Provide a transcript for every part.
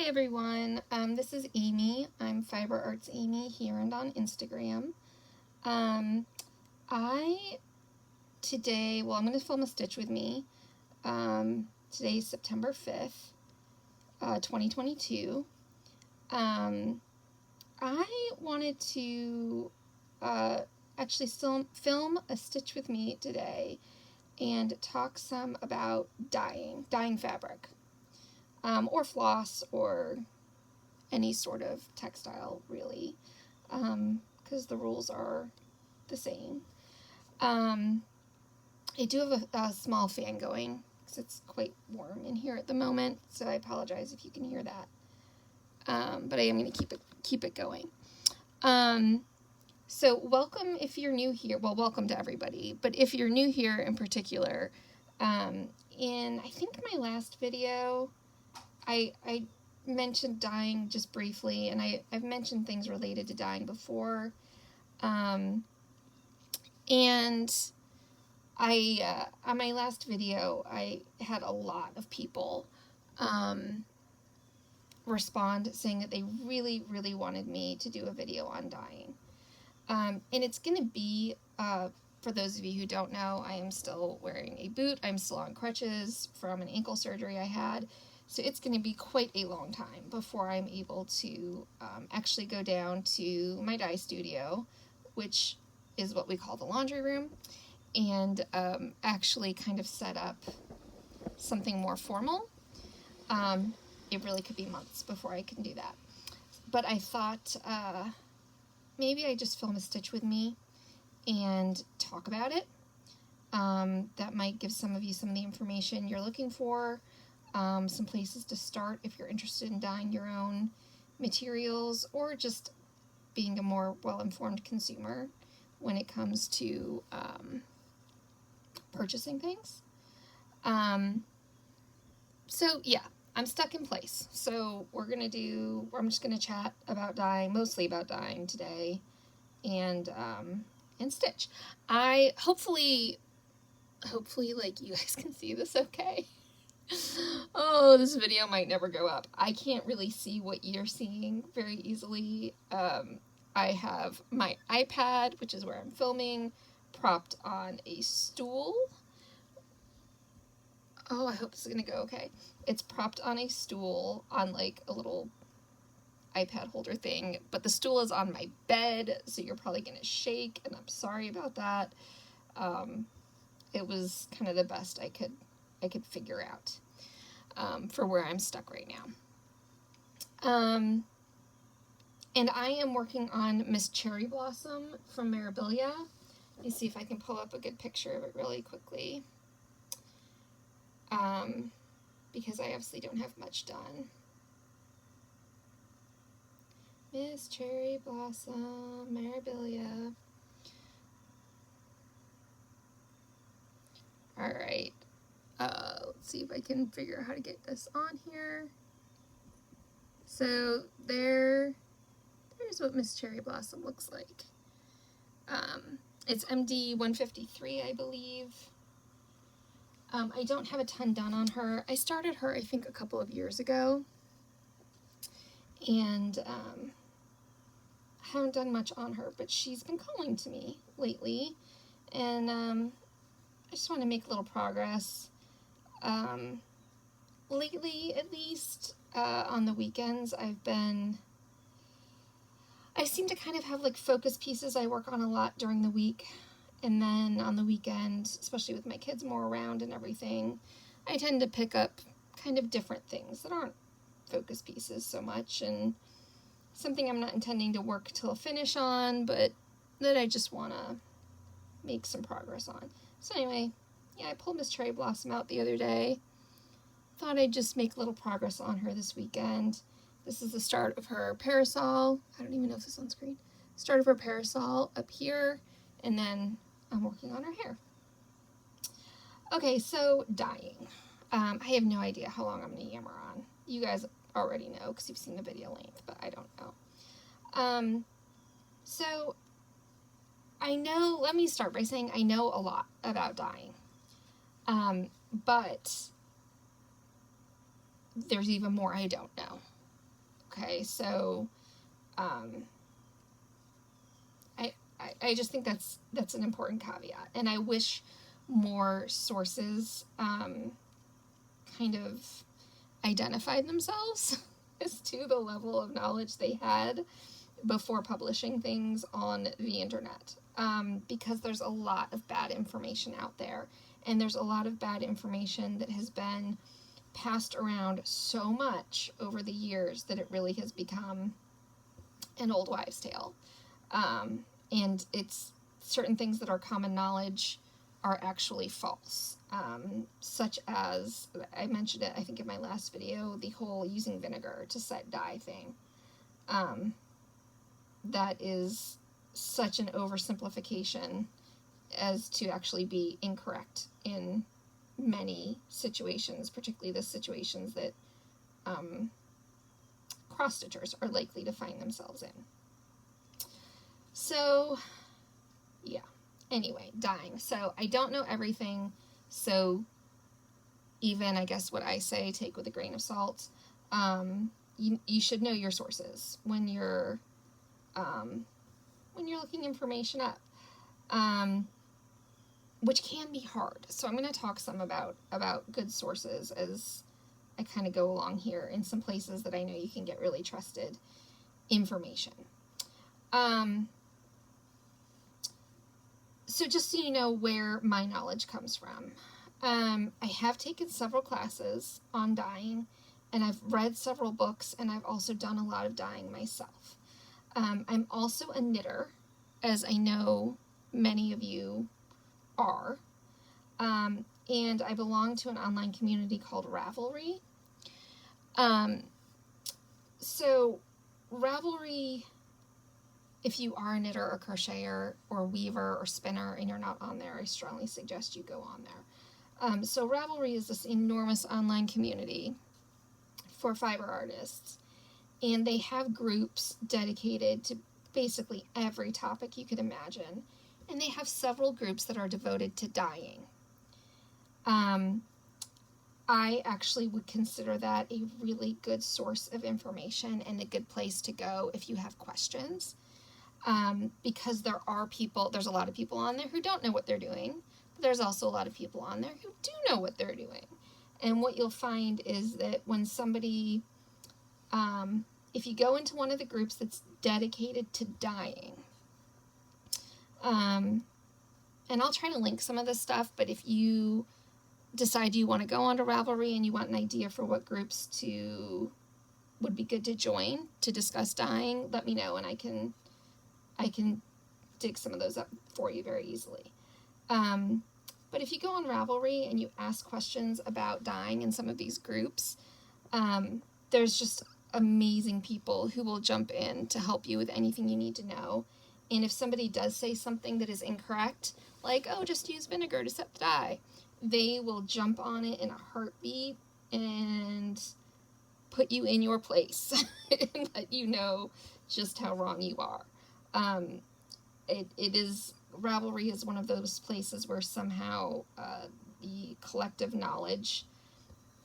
Hi everyone, this is Amy. I'm Fiber Arts Amy here and on Instagram. I'm going to film a stitch with me. Today's September 5th, 2022. I wanted to actually still film a stitch with me today and talk some about dyeing fabric. Or floss, or any sort of textile, really, because the rules are the same. I do have a small fan going, because it's quite warm in here at the moment, so I apologize if you can hear that. But I am going to keep it going. So welcome if you're new here. Well, welcome to everybody, but if you're new here in particular, in I think my last video, I mentioned dyeing just briefly, and I've mentioned things related to dyeing before. And on my last video, I had a lot of people respond saying that they really, really wanted me to do a video on dyeing. And it's going to be, for those of you who don't know, I am still wearing a boot. I'm still on crutches from an ankle surgery I had. So it's going to be quite a long time before I'm able to actually go down to my dye studio, which is what we call the laundry room, and actually kind of set up something more formal. It really could be months before I can do that. But I thought maybe I just film a stitch with me and talk about it. That might give some of you some of the information you're looking for. Some places to start if you're interested in dyeing your own materials, or just being a more well-informed consumer when it comes to purchasing things. So yeah, I'm stuck in place. So I'm just gonna chat about dyeing, mostly about dyeing today, and stitch. Hopefully like you guys can see this okay. Oh, this video might never go up. I can't really see what you're seeing very easily. I have my iPad, which is where I'm filming, propped on a stool. Oh, I hope this is gonna go okay. It's propped on a stool on like a little iPad holder thing, but the stool is on my bed, so you're probably gonna shake, and I'm sorry about that. It was kind of the best I could figure out for where I'm stuck right now. And I am working on Miss Cherry Blossom from Mirabilia. Let me see if I can pull up a good picture of it really quickly. Because I obviously don't have much done. Miss Cherry Blossom, Mirabilia. Alright. Let's see if I can figure out how to get this on here. So there's what Miss Cherry Blossom looks like. It's MD 153, I believe. I don't have a ton done on her. I started her, I think, a couple of years ago. And haven't done much on her, but she's been calling to me lately. And I just want to make a little progress. Lately, at least, on the weekends, I seem to kind of have like focus pieces I work on a lot during the week, and then on the weekend, especially with my kids more around and everything, I tend to pick up kind of different things that aren't focus pieces so much, and something I'm not intending to work till a finish on, but that I just want to make some progress on. So anyway, yeah, I pulled Miss Cherry Blossom out the other day. Thought I'd just make a little progress on her this weekend. This is the start of her parasol. I don't even know if this is on screen. Start of her parasol up here, and then I'm working on her hair. Okay, so dyeing. I have no idea how long I'm going to yammer on. You guys already know because you've seen the video length, but I don't know. So I know, let me start by saying I know a lot about dyeing. But there's even more I don't know. Okay, so I just think that's an important caveat, and I wish more sources kind of identified themselves as to the level of knowledge they had before publishing things on the internet, because there's a lot of bad information out there, and there's a lot of bad information that has been passed around so much over the years that it really has become an old wives' tale. And it's certain things that are common knowledge are actually false, such as, I mentioned it, I think, in my last video, the whole using vinegar to set dye thing. That is such an oversimplification as to actually be incorrect in many situations, particularly the situations that cross-stitchers are likely to find themselves in. So, yeah. Anyway, dyeing. So, I don't know everything, so even, I guess, what I say, take with a grain of salt. You should know your sources when you're looking information up, which can be hard. So I'm going to talk some about good sources as I kind of go along here in some places that I know you can get really trusted information. So just so you know where my knowledge comes from, I have taken several classes on dyeing, and I've read several books, and I've also done a lot of dyeing myself. I'm also a knitter, as I know many of you are, and I belong to an online community called Ravelry. So Ravelry, if you are a knitter or crocheter or weaver or spinner and you're not on there, I strongly suggest you go on there. So Ravelry is this enormous online community for fiber artists, and they have groups dedicated to basically every topic you could imagine, and they have several groups that are devoted to dyeing. I actually would consider that a really good source of information and a good place to go if you have questions. Because there's a lot of people on there who don't know what they're doing, but there's also a lot of people on there who do know what they're doing. And what you'll find is that when somebody, if you go into one of the groups that's dedicated to dyeing, and I'll try to link some of this stuff, but if you decide you want to go onto Ravelry and you want an idea for what groups would be good to join to discuss dyeing, let me know, and I can dig some of those up for you very easily. But if you go on Ravelry and you ask questions about dyeing in some of these groups, there's just amazing people who will jump in to help you with anything you need to know. And if somebody does say something that is incorrect, like, oh, just use vinegar to set the dye, they will jump on it in a heartbeat and put you in your place and let you know just how wrong you are. Ravelry is one of those places where somehow the collective knowledge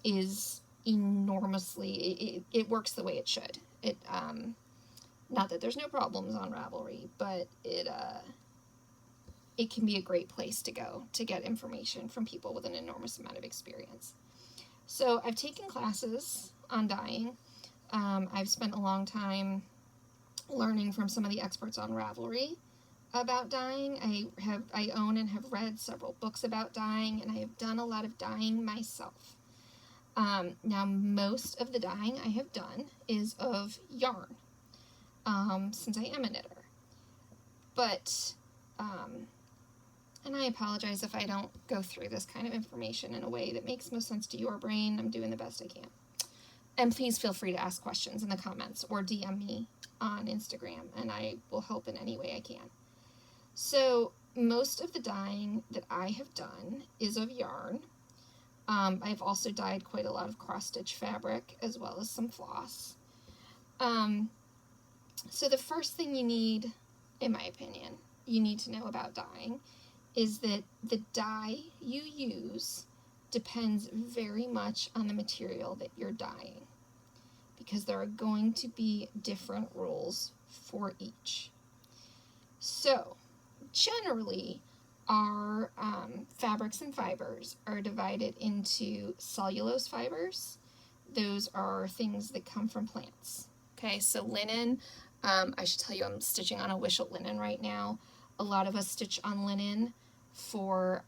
is enormously, it works the way it should. Not that there's no problems on Ravelry, but it can be a great place to go to get information from people with an enormous amount of experience. So I've taken classes on dyeing. I've spent a long time learning from some of the experts on Ravelry about dyeing. I own and have read several books about dyeing, and I have done a lot of dyeing myself. Now, most of the dyeing I have done is of yarn, since I am a knitter. But, and I apologize if I don't go through this kind of information in a way that makes most sense to your brain. I'm doing the best I can. And please feel free to ask questions in the comments or DM me on Instagram, and I will help in any way I can. So most of the dyeing that I have done is of yarn. I've also dyed quite a lot of cross-stitch fabric as well as some floss. So the first thing you need, in my opinion, you need to know about dyeing is that the dye you use depends very much on the material that you're dyeing. because there are going to be different rules for each. So, generally, our fabrics and fibers are divided into cellulose fibers. Those are things that come from plants. Okay, so linen, I should tell you I'm stitching on a Wishlet linen right now. A lot of us stitch on linen for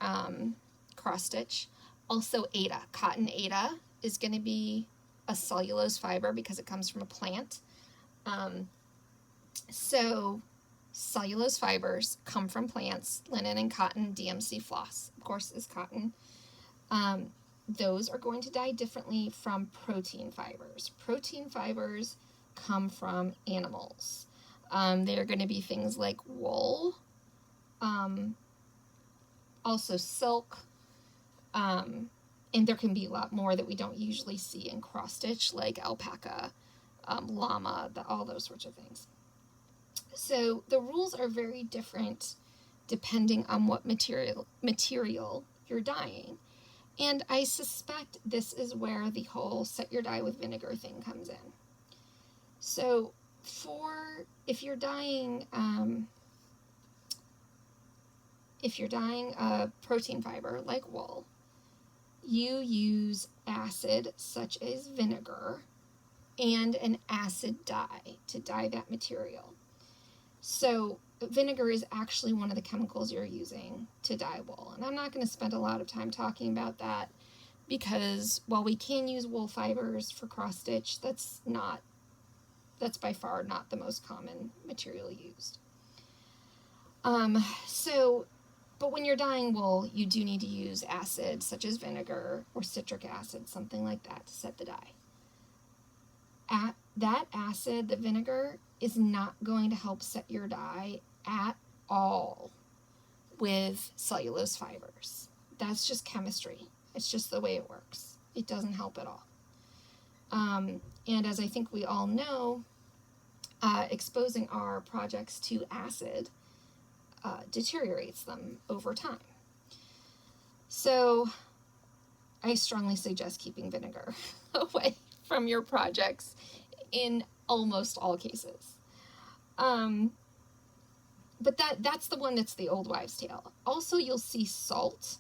cross stitch. Also Aida, cotton Aida is going to be a cellulose fiber because it comes from a plant. So cellulose fibers come from plants, linen and cotton, DMC floss, of course, is cotton. Those are going to dye differently from protein fibers. Protein fibers come from animals. They are going to be things like wool, also silk, and there can be a lot more that we don't usually see in cross stitch, like alpaca, llama, all those sorts of things. So the rules are very different depending on what material you're dyeing. And I suspect this is where the whole set your dye with vinegar thing comes in. So if you're dyeing a protein fiber like wool, you use acid such as vinegar and an acid dye to dye that material. So vinegar is actually one of the chemicals you're using to dye wool. And I'm not going to spend a lot of time talking about that because while we can use wool fibers for cross stitch, that's by far not the most common material used. But when you're dyeing wool, you do need to use acid such as vinegar or citric acid, something like that, to set the dye. That acid, the vinegar, is not going to help set your dye at all with cellulose fibers. That's just chemistry. It's just the way it works. It doesn't help at all. And as I think we all know, exposing our projects to acid deteriorates them over time. So I strongly suggest keeping vinegar away from your projects in almost all cases. But that's the one that's the old wives' tale. Also, you'll see salt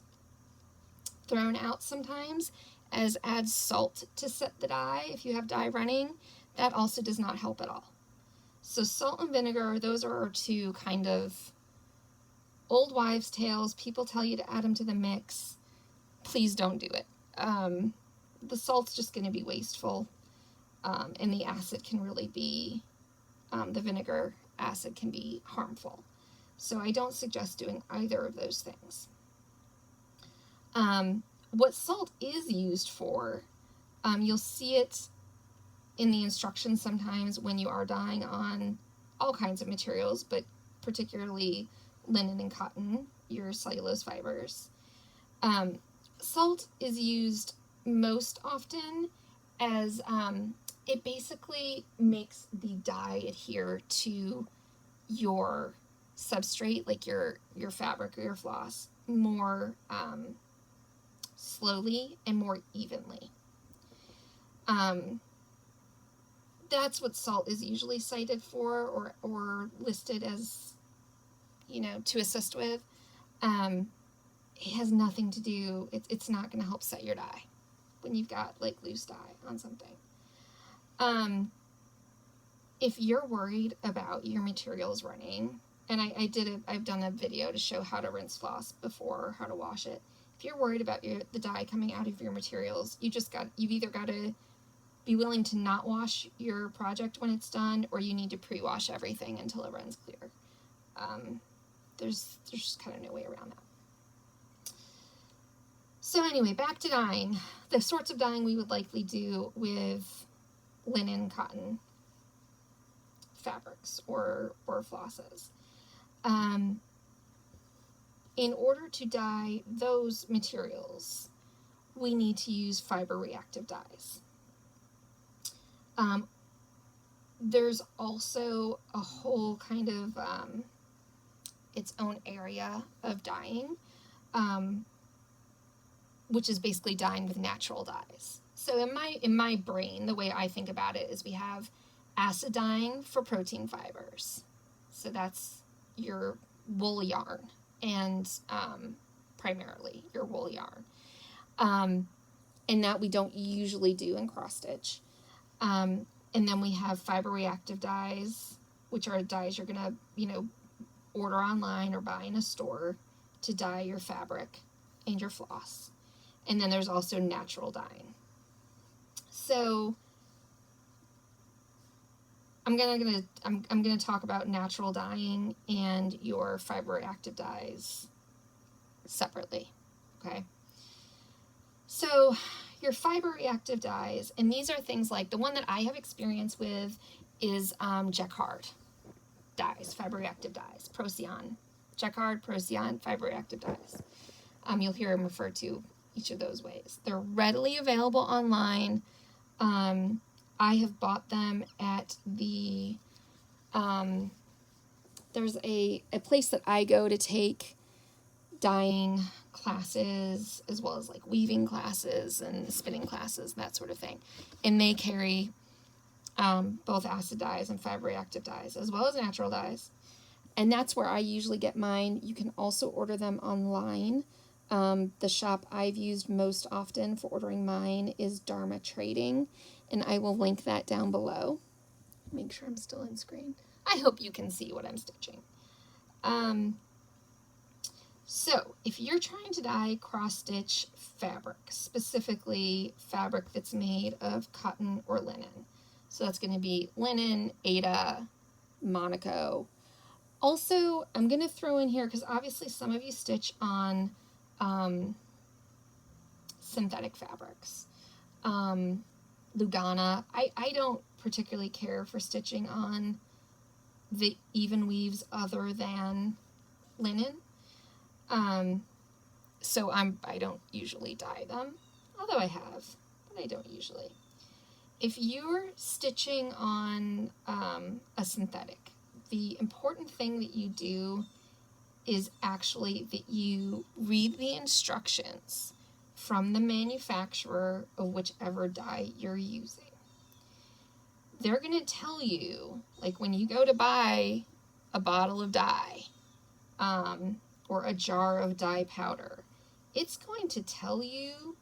thrown out sometimes as add salt to set the dye if you have dye running. That also does not help at all. So salt and vinegar, those are our two kind of old wives' tales. People tell you to add them to the mix. Please don't do it. The salt's just going to be wasteful, and the acid can really be, the vinegar acid can be harmful. So I don't suggest doing either of those things. What salt is used for, you'll see it in the instructions sometimes when you are dyeing on all kinds of materials, but particularly linen and cotton, your cellulose fibers. Salt is used most often as it basically makes the dye adhere to your substrate, like your fabric or your floss, more slowly and more evenly. That's what salt is usually cited for or listed as, to assist with. It has nothing to do, it's not going to help set your dye when you've got like loose dye on something. If you're worried about your materials running, and I've done a video to show how to rinse floss before, how to wash it. If you're worried about the dye coming out of your materials, you've either got to be willing to not wash your project when it's done, or you need to pre-wash everything until it runs clear. There's just kind of no way around that. So anyway, back to dyeing. The sorts of dyeing we would likely do with linen, cotton fabrics or flosses. In order to dye those materials, we need to use fiber reactive dyes. There's also a whole kind of its own area of dyeing, which is basically dyeing with natural dyes. So in my brain, the way I think about it is we have acid dyeing for protein fibers. So that's your wool yarn, and primarily your wool yarn. And that we don't usually do in cross stitch. And then we have fiber reactive dyes, which are dyes you're going to, order online or buy in a store to dye your fabric and your floss. And then there's also natural dyeing. So I'm gonna talk about natural dyeing and your fiber reactive dyes separately. Okay. So your fiber reactive dyes, and these are things like the one that I have experience with is Jacquard dyes, fiber reactive dyes, Procyon, Jacquard, Procyon, fiber reactive dyes. You'll hear them referred to each of those ways. They're readily available online. I have bought them at the, there's a place that I go to take dyeing classes, as well as like weaving classes and spinning classes, and that sort of thing. And they carry both acid dyes and fiber reactive dyes, as well as natural dyes. And that's where I usually get mine. You can also order them online. The shop I've used most often for ordering mine is Dharma Trading, and I will link that down below. Make sure I'm still in screen. I hope you can see what I'm stitching. So if you're trying to dye cross-stitch fabric, specifically fabric that's made of cotton or linen, so that's going to be linen, Aida, Monaco. Also, I'm going to throw in here, because obviously some of you stitch on synthetic fabrics. Lugana. I don't particularly care for stitching on the even weaves other than linen. So I don't usually dye them, although I have, but I don't usually. If you're stitching on a synthetic, the important thing that you do is actually that you read the instructions from the manufacturer of whichever dye you're using. They're going to tell you, like when you go to buy a bottle of dye, or a jar of dye powder, it's going to tell you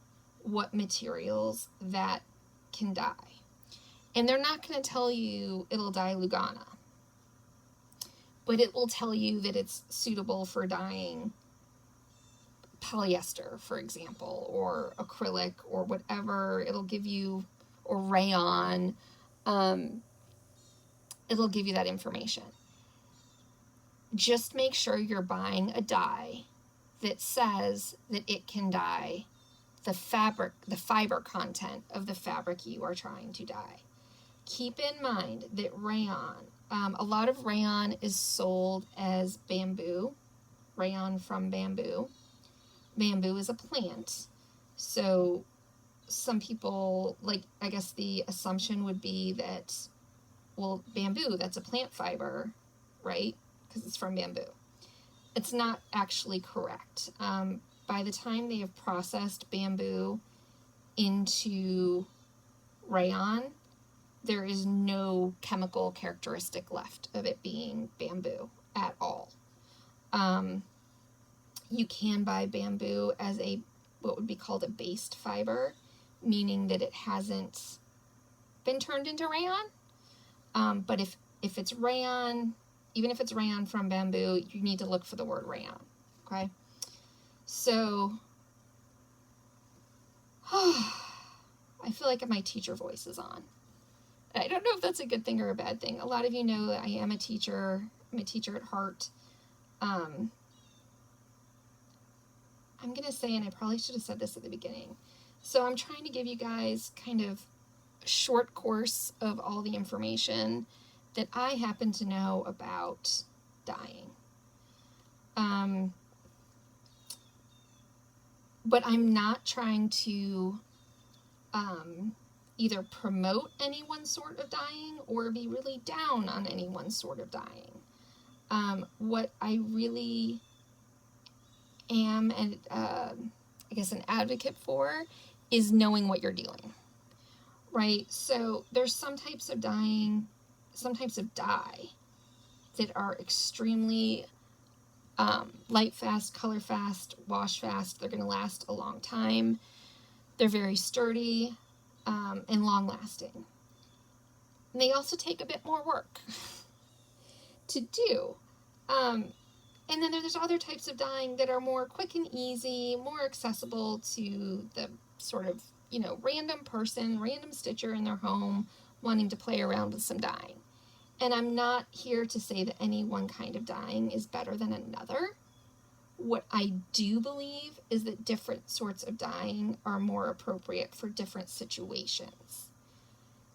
what materials that can dye. And they're not going to tell you it'll dye Lugana, but it will tell you that it's suitable for dyeing polyester, for example, or acrylic, or whatever. It'll give you, or rayon, it'll give you that information. Just make sure you're buying a dye that says that it can dye the fabric, the fiber content of the fabric you are trying to dye. Keep in mind that rayon, a lot of rayon is sold as bamboo, rayon from bamboo. Bamboo is a plant, so some people, like, I guess the assumption would be that, well, bamboo, that's a plant fiber, right? Because it's from bamboo. It's not actually correct. By the time they have processed bamboo into rayon, there is no chemical characteristic left of it being bamboo at all. You can buy bamboo as a, what would be called a based fiber, meaning that it hasn't been turned into rayon. But if it's rayon, even if it's rayon from bamboo, you need to look for the word rayon, okay? So, I feel like my teacher voice is on. I don't know if that's a good thing or a bad thing. A lot of you know that I am a teacher. I'm a teacher at heart. I'm going to say, and I probably should have said this at the beginning, so I'm trying to give you guys kind of a short course of all the information that I happen to know about dyeing. But I'm not trying to either promote any one sort of dyeing or be really down on any one sort of dyeing. What I really am, and I guess an advocate for, is knowing what you're doing. right? So there's some types of dye that are extremely light fast, color fast, wash fast. They're going to last a long time. They're very sturdy and long lasting. And they also take a bit more work to do. And then there's other types of dyeing that are more quick and easy, more accessible to the sort of, random person, random stitcher in their home wanting to play around with some dyeing. And I'm not here to say that any one kind of dyeing is better than another. What I do believe is that different sorts of dyeing are more appropriate for different situations.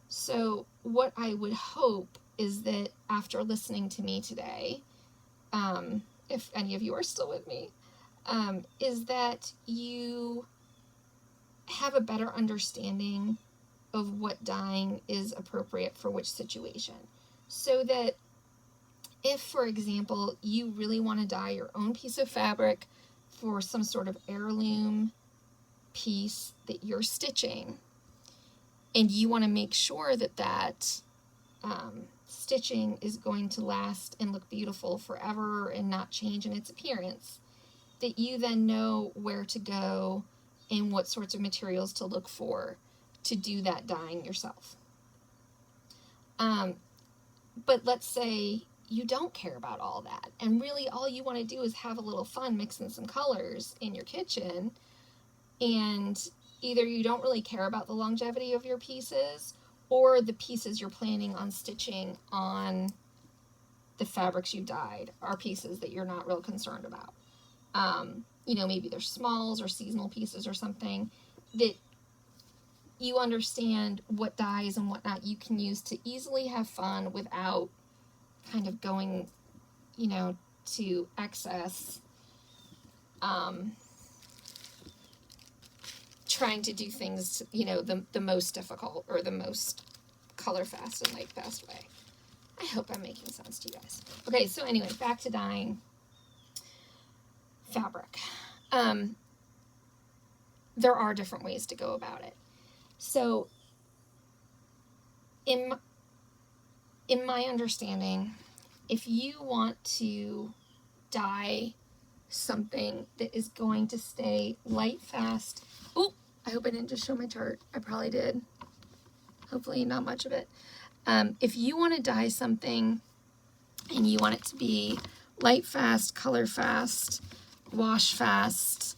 So what I would hope is that after listening to me today, if any of you are still with me, is that you have a better understanding of what dyeing is appropriate for which situation. So that if, for example, you really want to dye your own piece of fabric for some sort of heirloom piece that you're stitching, and you want to make sure that that stitching is going to last and look beautiful forever and not change in its appearance, that you then know where to go and what sorts of materials to look for to do that dyeing yourself. But let's say you don't care about all that, and really all you want to do is have a little fun mixing some colors in your kitchen, and either you don't really care about the longevity of your pieces, or the pieces you're planning on stitching on the fabrics you dyed are pieces that you're not real concerned about. Maybe they're smalls or seasonal pieces or something that you understand what dyes and whatnot you can use to easily have fun without kind of going, to excess, trying to do things, the most difficult or the most color fast and light fast way. I hope I'm making sense to you guys. Okay, so anyway, back to dyeing fabric. There are different ways to go about it. So in my understanding, if you want to dye something that is going to stay light fast, I hope I didn't just show my chart. I probably did. Hopefully not much of it. If you want to dye something and you want it to be light fast, color fast, wash fast,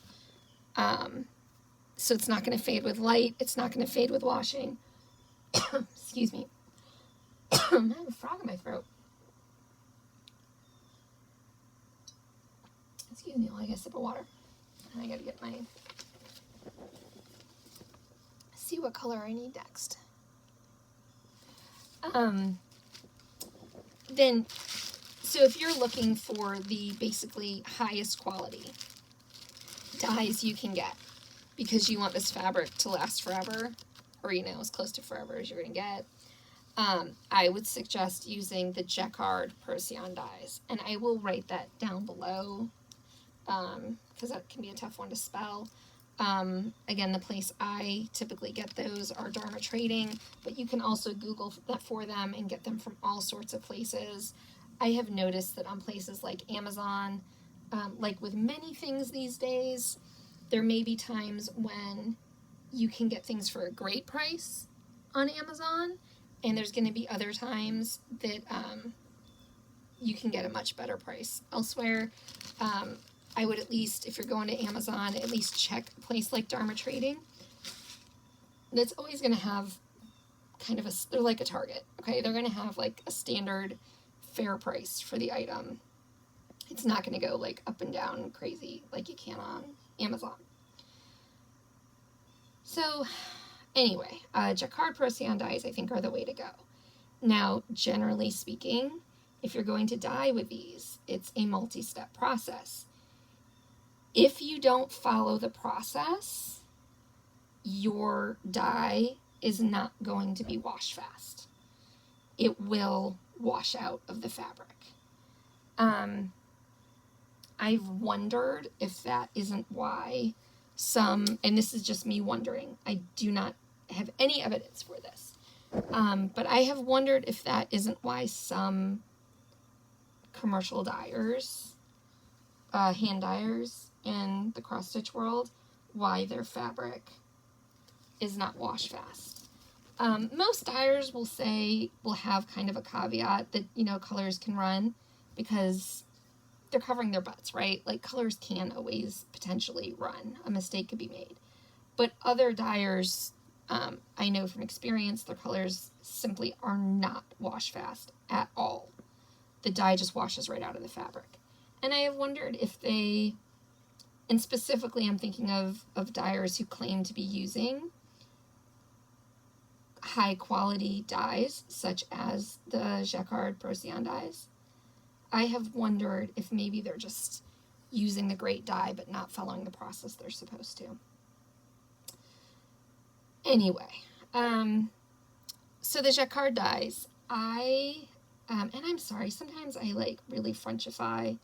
so it's not going to fade with light, it's not going to fade with washing. Excuse me. I have a frog in my throat. Excuse me while I get a sip of water. And I got to get my... see what color I need next. So if you're looking for the basically highest quality dyes you can get, because you want this fabric to last forever, or as close to forever as you're going to get, I would suggest using the Jacquard Procyon dyes. And I will write that down below, because that can be a tough one to spell. Again, the place I typically get those are Dharma Trading, but you can also Google that for them and get them from all sorts of places. I have noticed that on places like Amazon, like with many things these days, there may be times when you can get things for a great price on Amazon, and there's going to be other times that you can get a much better price elsewhere. I would at least, if you're going to Amazon, at least check a place like Dharma Trading. That's always going to have kind of they're like a Target, okay? They're going to have like a standard fair price for the item. It's not going to go like up and down crazy like you can on Amazon. So anyway, Jacquard Procyon dyes I think are the way to go. Now, generally speaking, if you're going to dye with these, it's a multi-step process. If you don't follow the process, your dye is not going to be wash fast. It will wash out of the fabric. I've wondered if that isn't why some, and this is just me wondering, I do not have any evidence for this. But I have wondered if that isn't why some commercial dyers, hand dyers in the cross-stitch world, why their fabric is not wash fast. Most dyers will have kind of a caveat that, you know, colors can run because they're covering their butts, right? Like, colors can always potentially run. A mistake could be made. But other dyers, I know from experience, their colors simply are not wash fast at all. The dye just washes right out of the fabric. And I have wondered if they, and specifically I'm thinking of dyers who claim to be using high quality dyes, such as the Jacquard Procyon dyes. I have wondered if maybe they're just using the great dye but not following the process they're supposed to. Anyway, so the Jacquard dyes, and I'm sorry, sometimes I like really Frenchify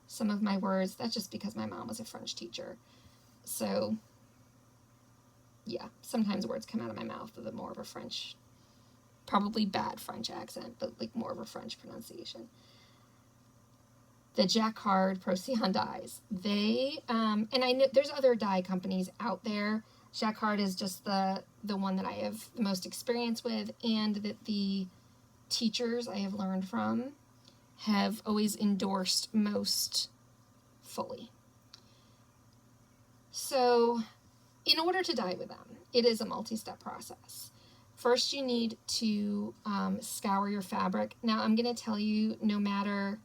some of my words. That's just because my mom was a French teacher. So yeah, sometimes words come out of my mouth with a more of a French, probably bad French accent, but like more of a French pronunciation. The Jacquard Procyon dyes, they, and I know there's other dye companies out there. Jacquard is just the one that I have the most experience with, and that the teachers I have learned from have always endorsed most fully. So, in order to dye with them, it is a multi-step process. First, you need to scour your fabric. Now, I'm going to tell you, no matter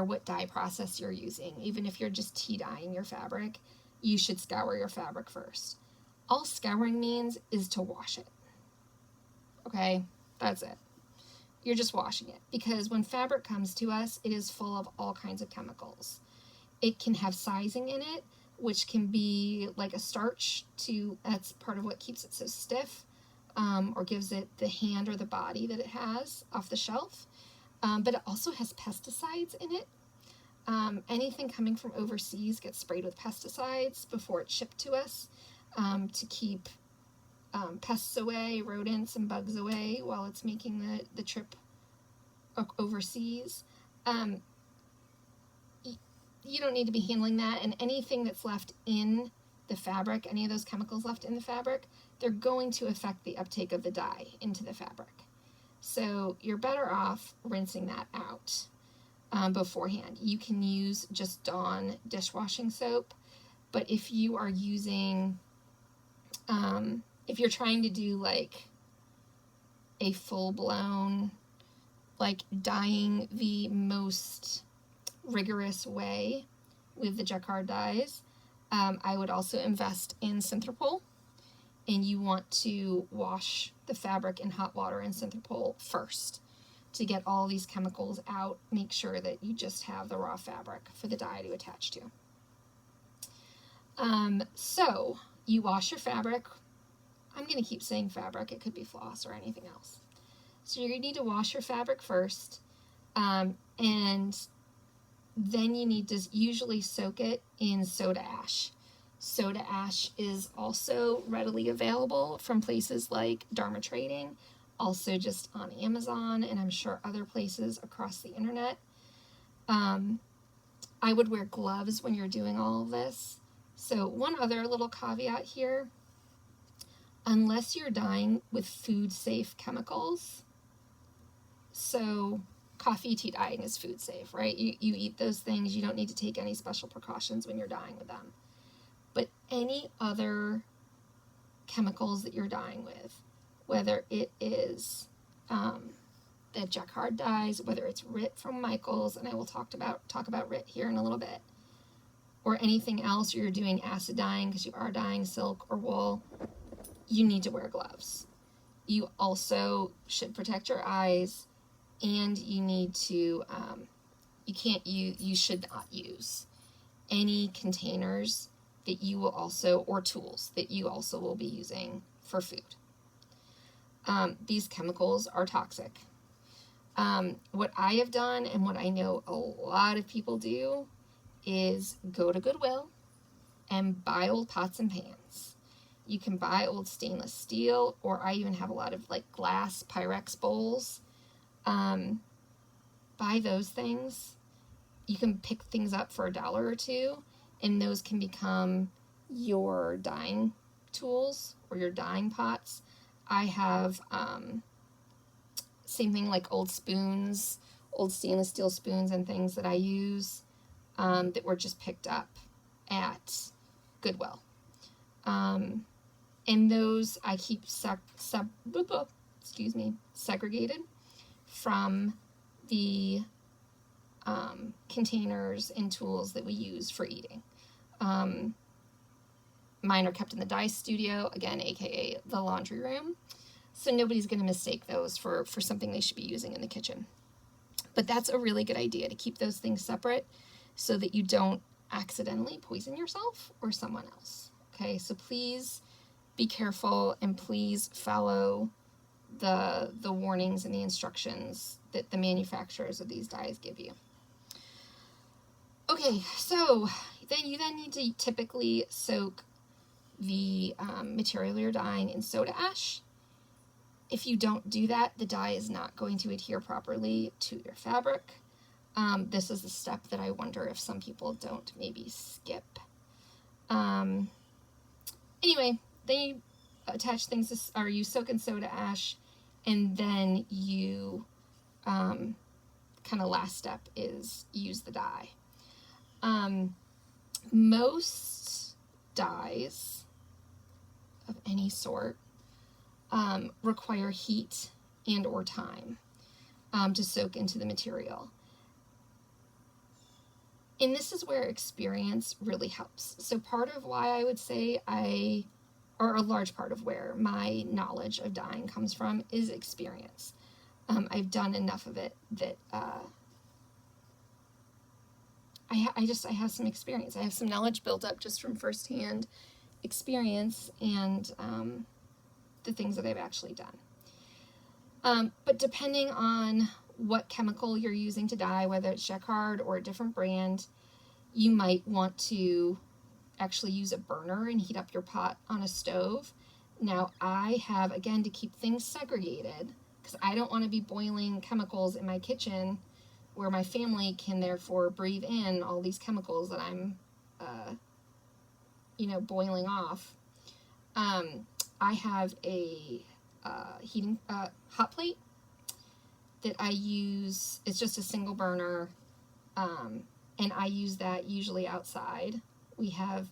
what dye process you're using, even if you're just tea dyeing your fabric, you should scour your fabric first. All scouring means is to wash it. Okay? That's it. You're just washing it. Because when fabric comes to us, it is full of all kinds of chemicals. It can have sizing in it, which can be like a starch that's part of what keeps it so stiff, or gives it the hand or the body that it has off the shelf. But it also has pesticides in it. Anything coming from overseas gets sprayed with pesticides before it's shipped to us, to keep pests away, rodents and bugs away while it's making the trip overseas. You don't need to be handling that, and anything that's left in the fabric, any of those chemicals left in the fabric, they're going to affect the uptake of the dye into the fabric. So you're better off rinsing that out beforehand. You can use just Dawn dishwashing soap, but if you are using, if you're trying to do like a full-blown, like dyeing the most rigorous way with the Jacquard dyes, I would also invest in Synthropol, and you want to wash the fabric in hot water in Synthropol first to get all these chemicals out. Make sure that you just have the raw fabric for the dye to attach to. So you wash your fabric. I'm going to keep saying fabric. It could be floss or anything else. So you need to wash your fabric first, and then you need to usually soak it in soda ash. Soda ash is also readily available from places like Dharma Trading, also just on Amazon, and I'm sure other places across the internet. I would wear gloves when you're doing all of this. So one other little caveat here, unless you're dyeing with food-safe chemicals, so coffee, tea dyeing is food safe, right? You eat those things. You don't need to take any special precautions when you're dyeing with them. But any other chemicals that you're dyeing with, whether it is the Jacquard dyes, whether it's RIT from Michaels, and I will talk about RIT here in a little bit, or anything else, or you're doing acid dyeing because you are dyeing silk or wool, you need to wear gloves. You also should protect your eyes, and you need to, you should not use any containers that you will also, or tools that you also will be using for food. These chemicals are toxic. What I have done, and what I know a lot of people do, is go to Goodwill and buy old pots and pans. You can buy old stainless steel, or I even have a lot of like glass Pyrex bowls. Buy those things. You can pick things up for $1 or $2, and those can become your dyeing tools or your dyeing pots. I have same thing, like old spoons, old stainless steel spoons and things that I use that were just picked up at Goodwill. And those I keep segregated from the containers and tools that we use for eating. Mine are kept in the dye studio, again, aka the laundry room, so nobody's going to mistake those for something they should be using in the kitchen. But that's a really good idea, to keep those things separate so that you don't accidentally poison yourself or someone else. Okay, so please be careful, and please follow the warnings and the instructions that the manufacturers of these dyes give you. Okay, so you then need to typically soak the material you're dyeing in soda ash. If you don't do that, the dye is not going to adhere properly to your fabric. This is a step that I wonder if some people don't maybe skip. Anyway, they attach things or you soak in soda ash, and then you kind of last step is use the dye. Most dyes of any sort require heat and or time to soak into the material. And this is where experience really helps. So part of why I would say or a large part of where my knowledge of dyeing comes from is experience. I've done enough of it that I have some experience. I have some knowledge built up just from firsthand experience and the things that I've actually done. But depending on what chemical you're using to dye, whether it's Jacquard or a different brand, you might want to actually use a burner and heat up your pot on a stove. Now, I have, again, to keep things segregated, because I don't want to be boiling chemicals in my kitchen where my family can therefore breathe in all these chemicals that I'm, boiling off. I have a heating hot plate that I use. It's just a single burner, and I use that usually outside. We have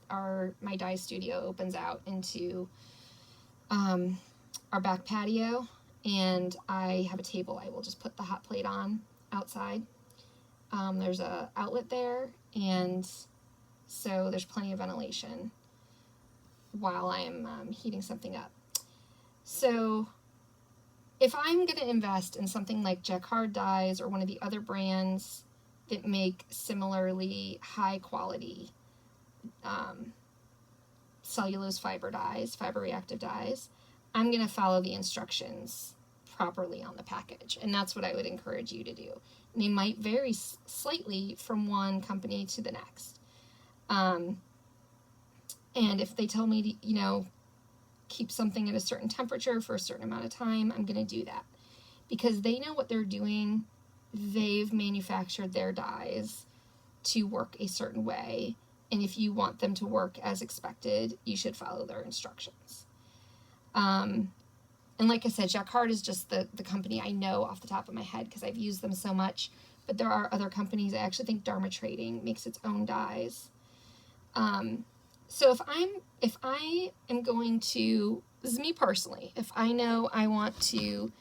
my dye studio opens out into our back patio, and I have a table I will just put the hot plate on outside. There's a outlet there, and so there's plenty of ventilation while I am heating something up. So if I'm going to invest in something like Jacquard dyes or one of the other brands that make similarly high quality cellulose fiber dyes, fiber reactive dyes, I'm going to follow the instructions properly on the package, and that's what I would encourage you to do. And they might vary slightly from one company to the next. And if they tell me to, keep something at a certain temperature for a certain amount of time, I'm going to do that. Because they know what they're doing. They've manufactured their dyes to work a certain way. And if you want them to work as expected, you should follow their instructions. And like I said, Jacquard is just the company I know off the top of my head because I've used them so much. But there are other companies. I actually think Dharma Trading makes its own dyes. So if I am going to, this is me personally, if I know I want to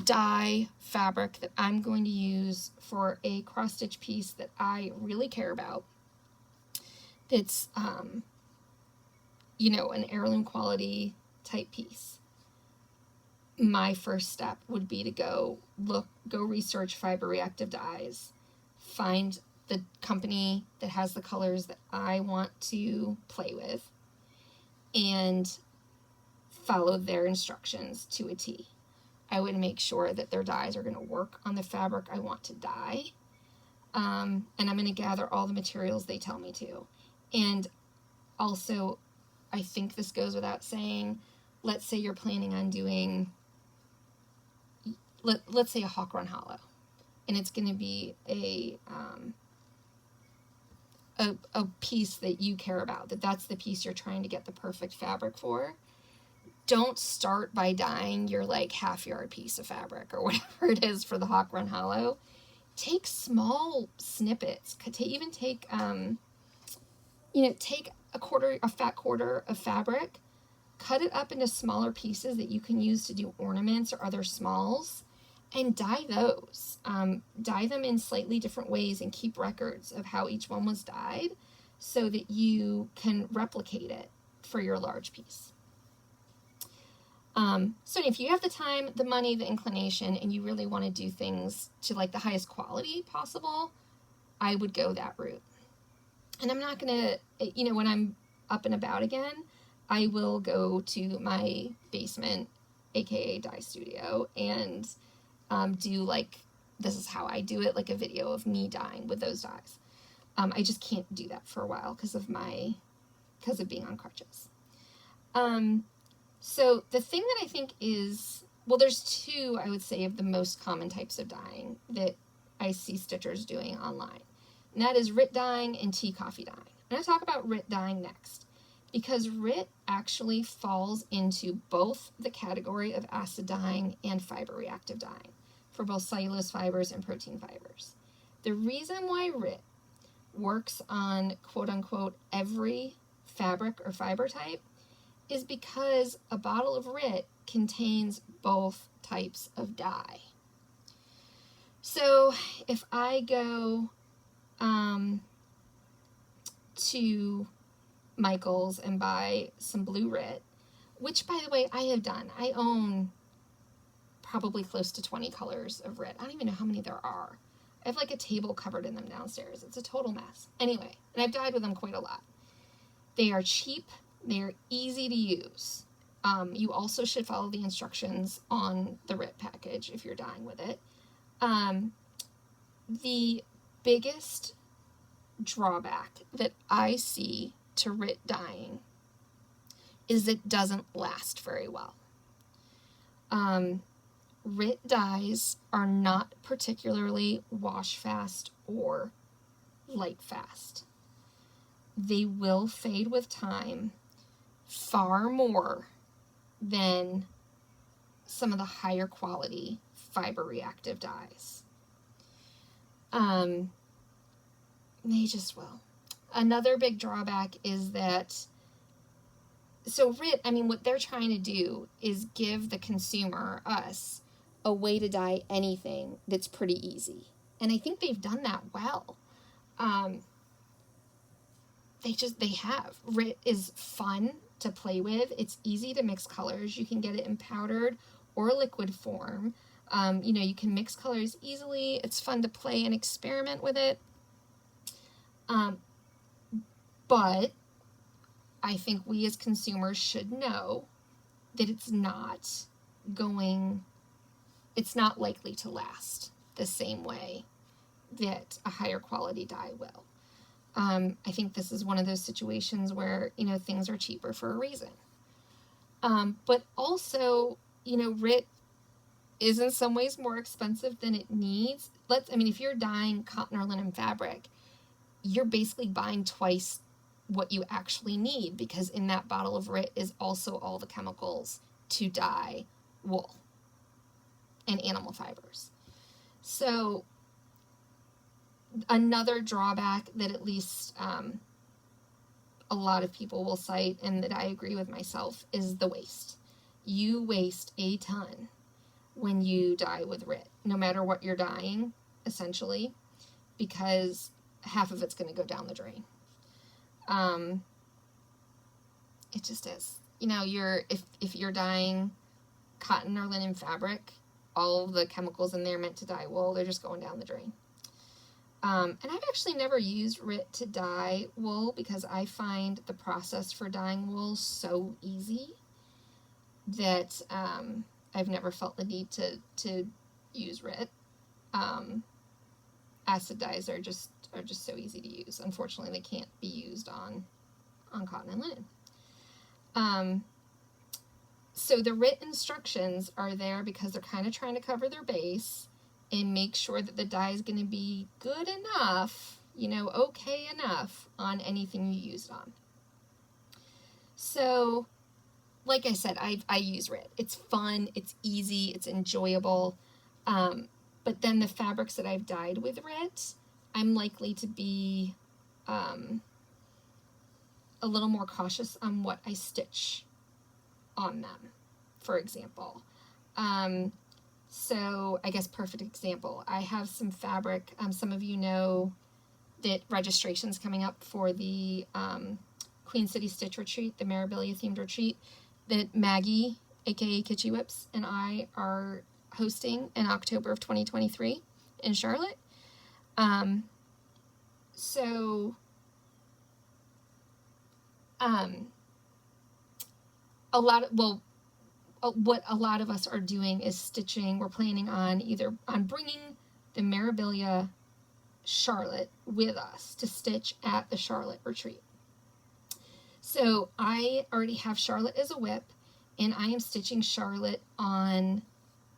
dye fabric that I'm going to use for a cross-stitch piece that I really care about, that's, an heirloom quality type piece, my first step would be to go research fiber reactive dyes, find the company that has the colors that I want to play with, and follow their instructions to a T. I would make sure that their dyes are going to work on the fabric I want to dye, and I'm going to gather all the materials they tell me to. And also, I think this goes without saying, let's say you're planning on doing, let's say a Hawk Run Hollow, and it's going to be a piece that you care about, that's the piece you're trying to get the perfect fabric for. Don't start by dyeing your like half-yard piece of fabric or whatever it is for the Hawk Run Hollow. Take small snippets. Even take, take a fat quarter of fabric, cut it up into smaller pieces that you can use to do ornaments or other smalls, and dye those. Dye them in slightly different ways and keep records of how each one was dyed so that you can replicate it for your large piece. So if you have the time, the money, the inclination, and you really want to do things to like the highest quality possible, I would go that route. And I'm not going to, when I'm up and about again, I will go to my basement, aka dye studio, and do like, this is how I do it, like a video of me dyeing with those dyes. I just can't do that for a while because of being on crutches. So the thing that I think is, well, there's two, I would say, of the most common types of dyeing that I see stitchers doing online. And that is RIT dyeing and tea coffee dyeing. I'm going to talk about RIT dyeing next, because RIT actually falls into both the category of acid dyeing and fiber reactive dyeing for both cellulose fibers and protein fibers. The reason why RIT works on quote-unquote every fabric or fiber type is because a bottle of RIT contains both types of dye. So if I go to Michael's and buy some blue RIT, which, by the way, I have done. I own probably close to 20 colors of RIT. I don't even know how many there are. I have like a table covered in them downstairs. It's a total mess. Anyway, and I've dyed with them quite a lot. They are cheap. They are easy to use. You also should follow the instructions on the RIT package if you're dyeing with it. The biggest drawback that I see to RIT dyeing is it doesn't last very well. RIT dyes are not particularly wash fast or light fast. They will fade with time far more than some of the higher quality fiber reactive dyes. They just will. Another big drawback is that, so RIT, what they're trying to do is give the consumer, us, a way to dye anything that's pretty easy. And I think they've done that well. They have. RIT is fun to play with. It's easy to mix colors. You can get it in powdered or liquid form. You can mix colors easily. It's fun to play and experiment with it. But I think we as consumers should know that it's not likely to last the same way that a higher quality dye will. I think this is one of those situations where, things are cheaper for a reason. But also, RIT is in some ways more expensive than it needs. If you're dyeing cotton or linen fabric, you're basically buying twice what you actually need, because in that bottle of RIT is also all the chemicals to dye wool and animal fibers. So another drawback that at least a lot of people will cite, and that I agree with myself, is the waste. You waste a ton when you dye with RIT, no matter what you're dyeing, essentially, because half of it's going to go down the drain. It just is. If you're dyeing cotton or linen fabric, all of the chemicals in there meant to dye wool, they're just going down the drain. And I've actually never used RIT to dye wool because I find the process for dyeing wool so easy that I've never felt the need to use RIT. Acid dyes are just so easy to use. Unfortunately, they can't be used on cotton and linen. So the written instructions are there because they're kind of trying to cover their base and make sure that the dye is going to be good enough, okay enough on anything you use it on. So, like I said, I use RIT. It's fun, it's easy, it's enjoyable. But then the fabrics that I've dyed with RIT, I'm likely to be a little more cautious on what I stitch on them, for example. So I guess perfect example, I have some fabric, some of you know that registration's coming up for the Queen City Stitch Retreat, the Mirabilia themed retreat that Maggie, aka Kitschy Whips, and I are hosting in October of 2023 in Charlotte. What a lot of us are doing is stitching. We're planning on bringing the Mirabilia Charlotte with us to stitch at the Charlotte retreat. So I already have Charlotte as a whip, and I am stitching Charlotte on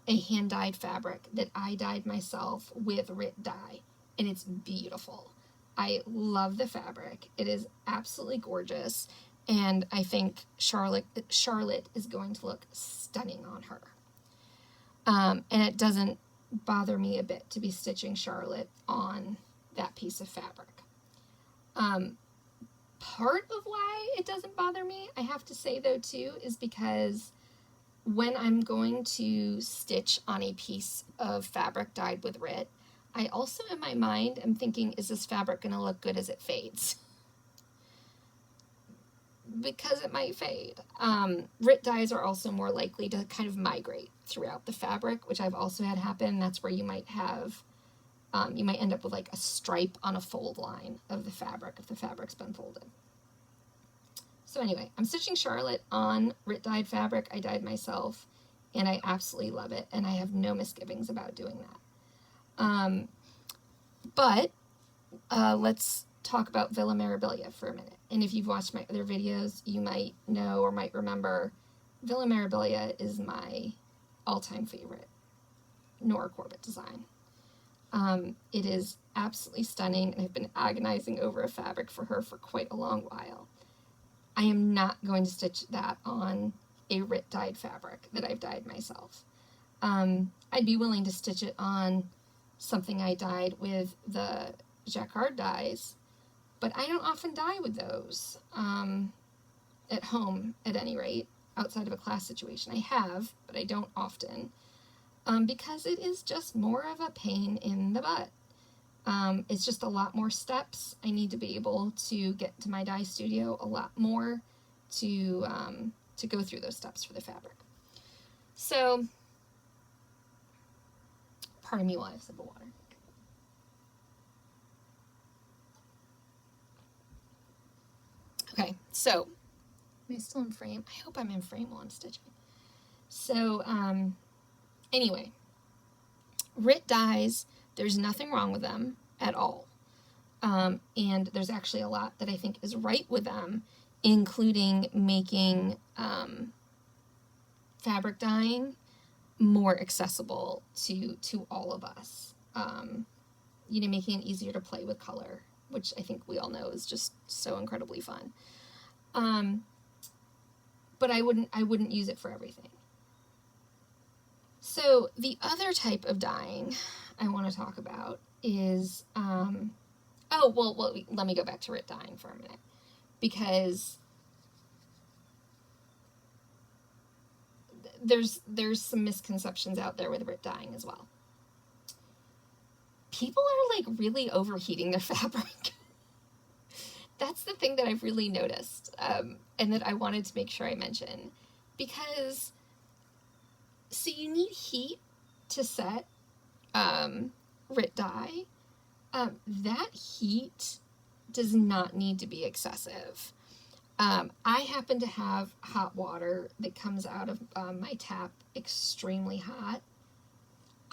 a hand-dyed fabric that I dyed myself with RIT dye, and it's beautiful. I love the fabric. It is absolutely gorgeous, and I think Charlotte is going to look stunning on her. And it doesn't bother me a bit to be stitching Charlotte on that piece of fabric. Part of why it doesn't bother me, I have to say though too, is because when I'm going to stitch on a piece of fabric dyed with RIT, I also in my mind am thinking, is this fabric going to look good as it fades? Because it might fade. RIT dyes are also more likely to kind of migrate throughout the fabric, which I've also had happen. That's where you might have, you might end up with like a stripe on a fold line of the fabric if the fabric's been folded. So anyway, I'm stitching Charlotte on RIT dyed fabric I dyed myself, and I absolutely love it, and I have no misgivings about doing that. But let's talk about Villa Mirabilia for a minute. And if you've watched my other videos, you might know or might remember Villa Mirabilia is my all-time favorite Nora Corbett design. It is absolutely stunning, and I've been agonizing over a fabric for her for quite a long while. I am not going to stitch that on a RIT dyed fabric that I've dyed myself. I'd be willing to stitch it on something I dyed with the jacquard dyes, but I don't often dye with those at home, at any rate, outside of a class situation. I have, but I don't often, because it is just more of a pain in the butt. It's just a lot more steps. I need to be able to get to my dye studio a lot more to go through those steps for the fabric. So, pardon me while I have a sip of water. Okay, so, am I still in frame? I hope I'm in frame while I'm stitching. So, anyway, RIT dyes, there's nothing wrong with them at all. And there's actually a lot that I think is right with them, including making fabric dyeing more accessible to all of us. Making it easier to play with color, which I think we all know is just so incredibly fun. But I wouldn't use it for everything. So the other type of dyeing I want to talk about is, let me go back to RIT dyeing for a minute, because there's some misconceptions out there with RIT dyeing as well. People are like really overheating their fabric. That's the thing that I've really noticed, and that I wanted to make sure I mention, because so you need heat to set RIT dye. That heat does not need to be excessive. I happen to have hot water that comes out of my tap extremely hot.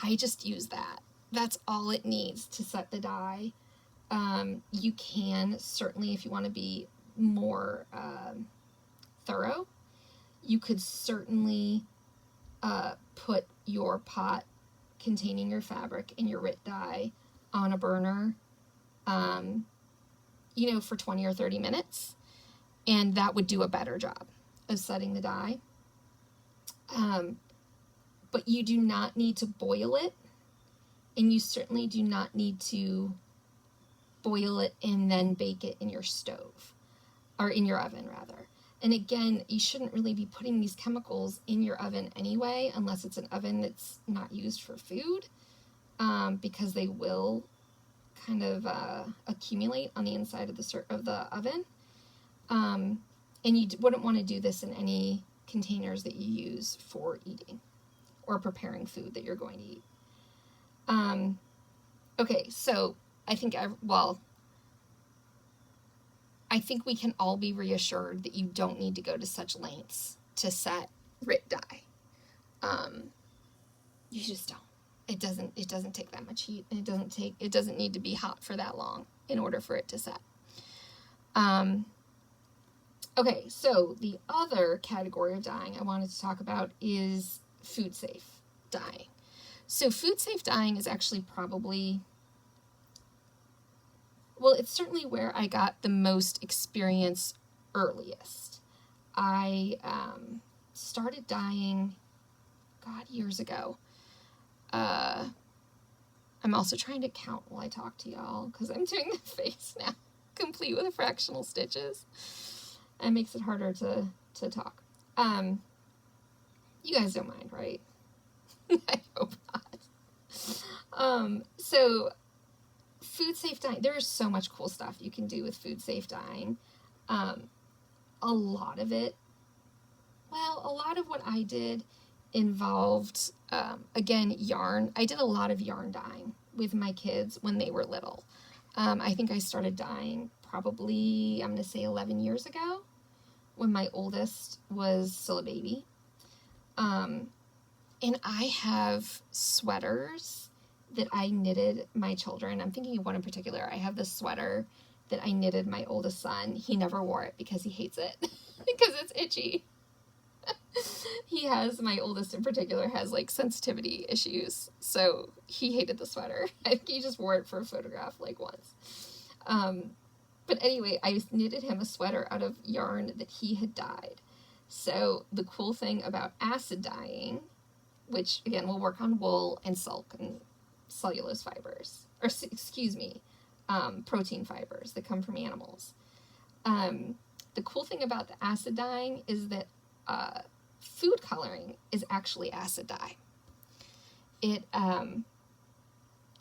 I just use that. That's all it needs to set the dye. You can certainly, if you want to be more thorough, you could certainly put your pot containing your fabric and your RIT dye on a burner, for 20 or 30 minutes, and that would do a better job of setting the dye. But you do not need to boil it, and you certainly do not need to boil it and then bake it in your stove, or in your oven rather. And again, you shouldn't really be putting these chemicals in your oven anyway, unless it's an oven that's not used for food, because they will kind of accumulate on the inside of the oven. And you wouldn't want to do this in any containers that you use for eating or preparing food that you're going to eat. Okay, so I think we can all be reassured that you don't need to go to such lengths to set RIT dye. You just don't. It doesn't take that much heat, and it doesn't need to be hot for that long in order for it to set. Okay, so the other category of dyeing I wanted to talk about is food safe dyeing. So food safe dyeing is actually it's certainly where I got the most experience earliest. I started dyeing, years ago. I'm also trying to count while I talk to y'all, because I'm doing the face now, complete with fractional stitches. It makes it harder to talk. You guys don't mind, right? I hope not. So food safe dyeing, there is so much cool stuff you can do with food safe dyeing. A lot of what I did involved, again, yarn. I did a lot of yarn dyeing with my kids when they were little. I think I started dyeing probably, I'm going to say 11 years ago, when my oldest was still a baby. And I have sweaters that I knitted my children. I'm thinking of one in particular. I have this sweater that I knitted my oldest son. He never wore it because he hates it, because it's itchy. My oldest in particular has like sensitivity issues, so he hated the sweater. I think he just wore it for a photograph like once. But anyway, I knitted him a sweater out of yarn that he had dyed. So the cool thing about acid dyeing, which again will work on wool and silk and cellulose fibers, or protein fibers that come from animals. The cool thing about the acid dyeing is that food coloring is actually acid dye. It,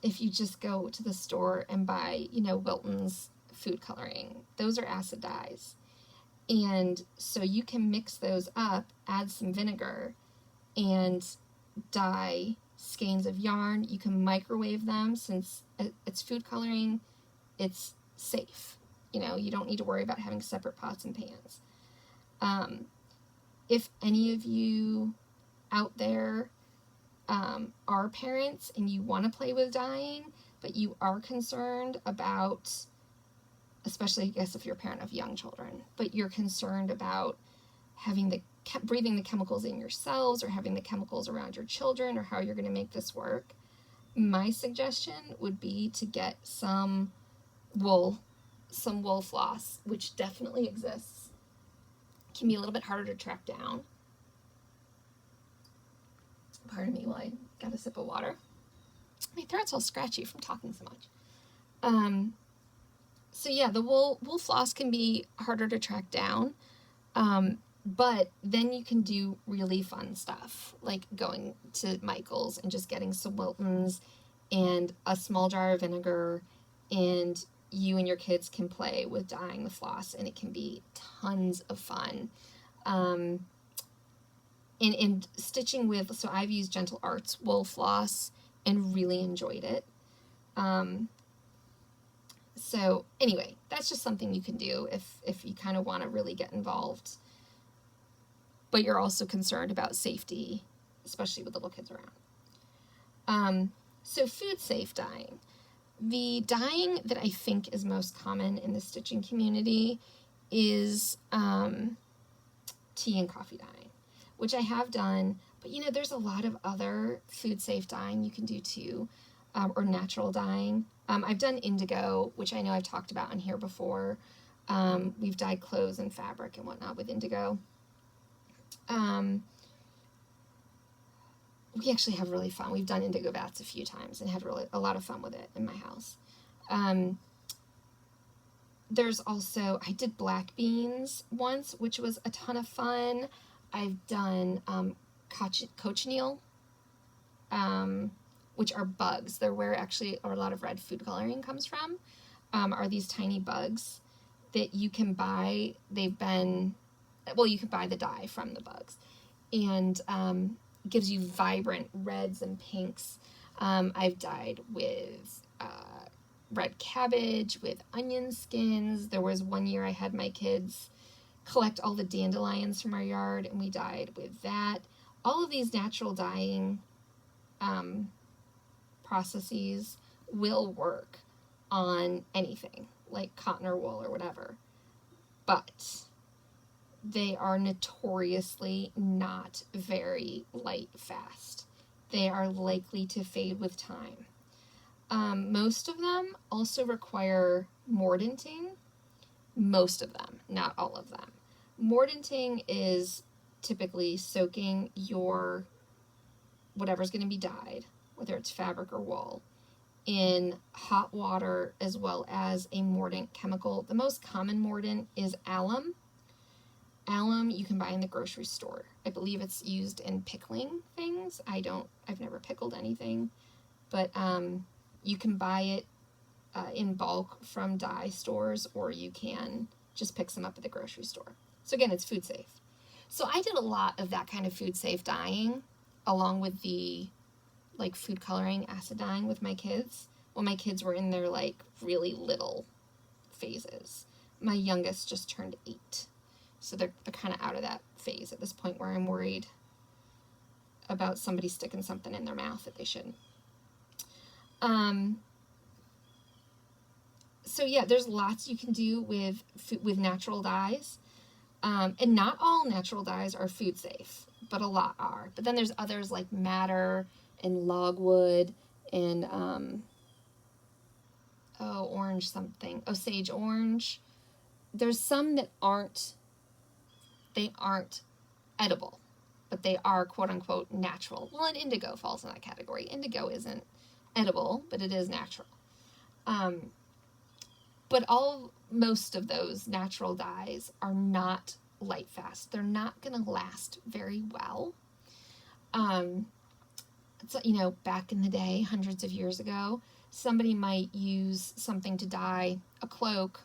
if you just go to the store and buy, Wilton's food coloring, those are acid dyes. And so you can mix those up, add some vinegar, and dye skeins of yarn. You can microwave them. Since it's food coloring, it's safe. You don't need to worry about having separate pots and pans. If any of you out there are parents and you want to play with dyeing, but you are concerned about, especially I guess if you're a parent of young children, but you're concerned about breathing the chemicals in yourselves or having the chemicals around your children, or how you're going to make this work, my suggestion would be to get some wool floss, which definitely exists. Can be a little bit harder to track down. Pardon me while I got a sip of water. My throat's all scratchy from talking so much. So yeah, the wool floss can be harder to track down, but then you can do really fun stuff, like going to Michael's and just getting some Wilton's and a small jar of vinegar, and you and your kids can play with dyeing the floss, and it can be tons of fun. And stitching with, so I've used Gentle Arts wool floss and really enjoyed it. So anyway, that's just something you can do if you kind of want to really get involved, but you're also concerned about safety, especially with little kids around. So food safe dyeing. The dyeing that I think is most common in the stitching community is tea and coffee dyeing. which I have done, but you know, there's a lot of other food safe dyeing you can do too, or natural dyeing. I've done indigo, which I know I've talked about on here before. We've dyed clothes and fabric and whatnot with indigo. We actually have really fun. We've done indigo bats a few times and had a lot of fun with it in my house. There's also, I did black beans once, which was a ton of fun. I've done cochineal, which are bugs. They're where actually a lot of red food coloring comes from, are these tiny bugs that you can buy. You can buy the dye from the bugs. And gives you vibrant reds and pinks. I've dyed with red cabbage, with onion skins. There was one year I had my kids collect all the dandelions from our yard, and we dyed with that. All of these natural dyeing processes will work on anything, like cotton or wool or whatever. But they are notoriously not very light fast. They are likely to fade with time. Most of them also require mordanting. Most of them, not all of them. Mordanting is typically soaking your whatever's going to be dyed, whether it's fabric or wool, in hot water as well as a mordant chemical. The most common mordant is alum. Alum you can buy in the grocery store. I believe it's used in pickling things. I've never pickled anything, but you can buy it in bulk from dye stores, or you can just pick some up at the grocery store. So again, it's food safe. So I did a lot of that kind of food safe dyeing, along with the food coloring, acid dyeing with my kids when my kids were in their really little phases. My youngest just turned 8. So they're kind of out of that phase at this point where I'm worried about somebody sticking something in their mouth that they shouldn't. So yeah, there's lots you can do with natural dyes. And not all natural dyes are food safe, but a lot are. But then there's others like madder and logwood and, sage orange. There's some that aren't edible, but they are quote-unquote natural. Well, and indigo falls in that category. Indigo isn't edible, but it is natural. But most of those natural dyes are not light fast. They're not going to last very well. So, back in the day, hundreds of years ago, somebody might use something to dye a cloak,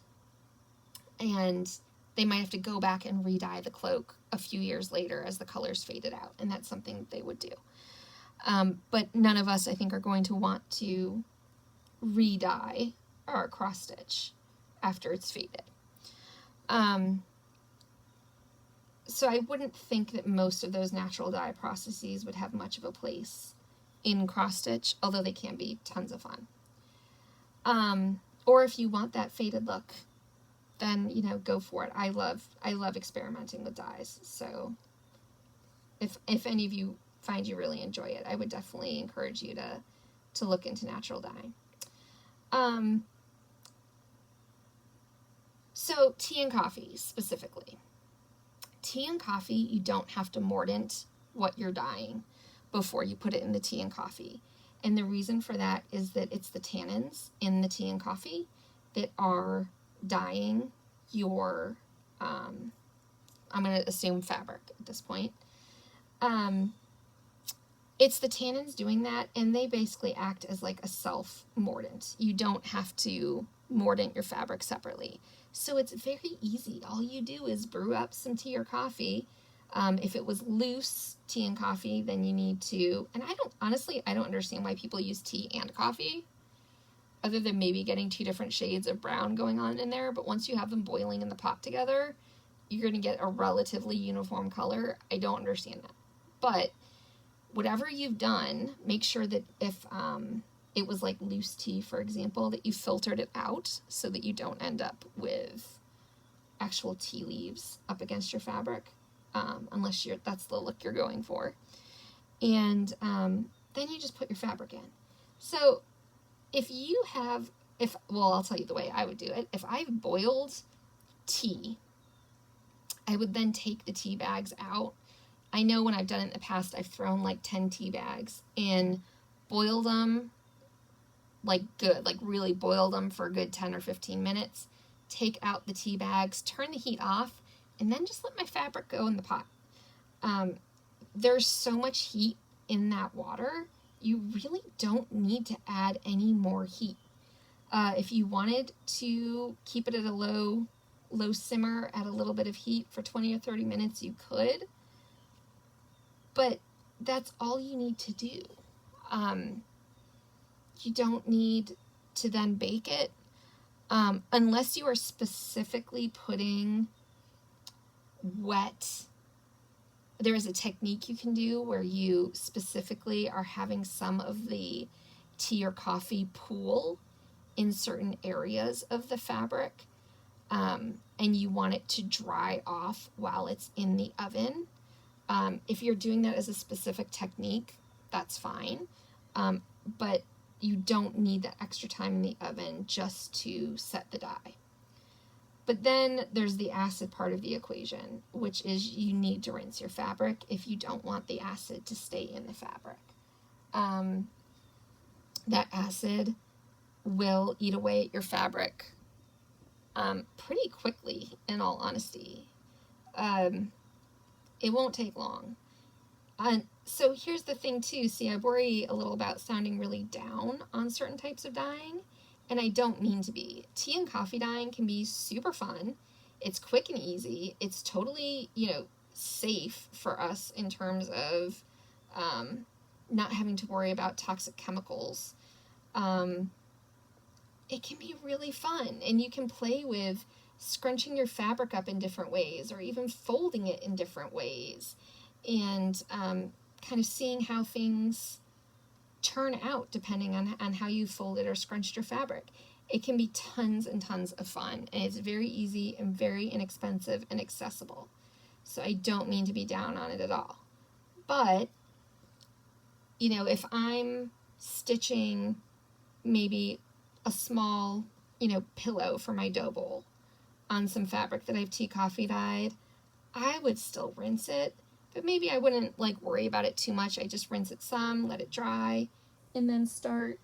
and they might have to go back and re-dye the cloak a few years later as the colors faded out, and that's something they would do. But none of us, I think, are going to want to re-dye our cross-stitch after it's faded. So I wouldn't think that most of those natural dye processes would have much of a place in cross-stitch, although they can be tons of fun. Or if you want that faded look, then, go for it. I love experimenting with dyes. So if any of you find you really enjoy it, I would definitely encourage you to look into natural dyeing. So tea and coffee specifically. Tea and coffee, you don't have to mordant what you're dyeing before you put it in the tea and coffee. And the reason for that is that it's the tannins in the tea and coffee that are dyeing your, I'm going to assume fabric at this point. It's the tannins doing that, and they basically act as like a self-mordant. You don't have to mordant your fabric separately. So it's very easy. All you do is brew up some tea or coffee. If it was loose tea and coffee, then you need to, and I don't understand why people use tea and coffee, other than maybe getting 2 different shades of brown going on in there. But once you have them boiling in the pot together, you're going to get a relatively uniform color. I don't understand that. But whatever you've done, make sure that if it was like loose tea, for example, that you filtered it out so that you don't end up with actual tea leaves up against your fabric. unless that's the look you're going for. And then you just put your fabric in. So I'll tell you the way I would do it. If I've boiled tea, I would then take the tea bags out. I know when I've done it in the past, I've thrown like 10 tea bags and boiled them like good, like really boiled them for a good 10 or 15 minutes. Take out the tea bags, turn the heat off, and then just let my fabric go in the pot. There's so much heat in that water, you really don't need to add any more heat. If you wanted to keep it at a low simmer at a little bit of heat for 20 or 30 minutes, you could, but that's all you need to do. You don't need to then bake it, unless you are specifically putting wet. There is a technique you can do where you specifically are having some of the tea or coffee pool in certain areas of the fabric, and you want it to dry off while it's in the oven. If you're doing that as a specific technique, that's fine, but you don't need that extra time in the oven just to set the dye. But then there's the acid part of the equation, which is you need to rinse your fabric if you don't want the acid to stay in the fabric. That acid will eat away at your fabric pretty quickly, in all honesty. It won't take long. So here's the thing too. See, I worry a little about sounding really down on certain types of dyeing, and I don't mean to be. Tea and coffee dyeing can be super fun. It's quick and easy. It's totally, safe for us in terms of not having to worry about toxic chemicals. It can be really fun, and you can play with scrunching your fabric up in different ways or even folding it in different ways, and kind of seeing how things turn out depending on how you folded or scrunched your fabric. It can be tons and tons of fun, and it's very easy and very inexpensive and accessible. So I don't mean to be down on it at all. But, if I'm stitching maybe a small, pillow for my dough bowl on some fabric that I've tea coffee dyed, I would still rinse it, but maybe I wouldn't worry about it too much. I just rinse it some, let it dry, and then start,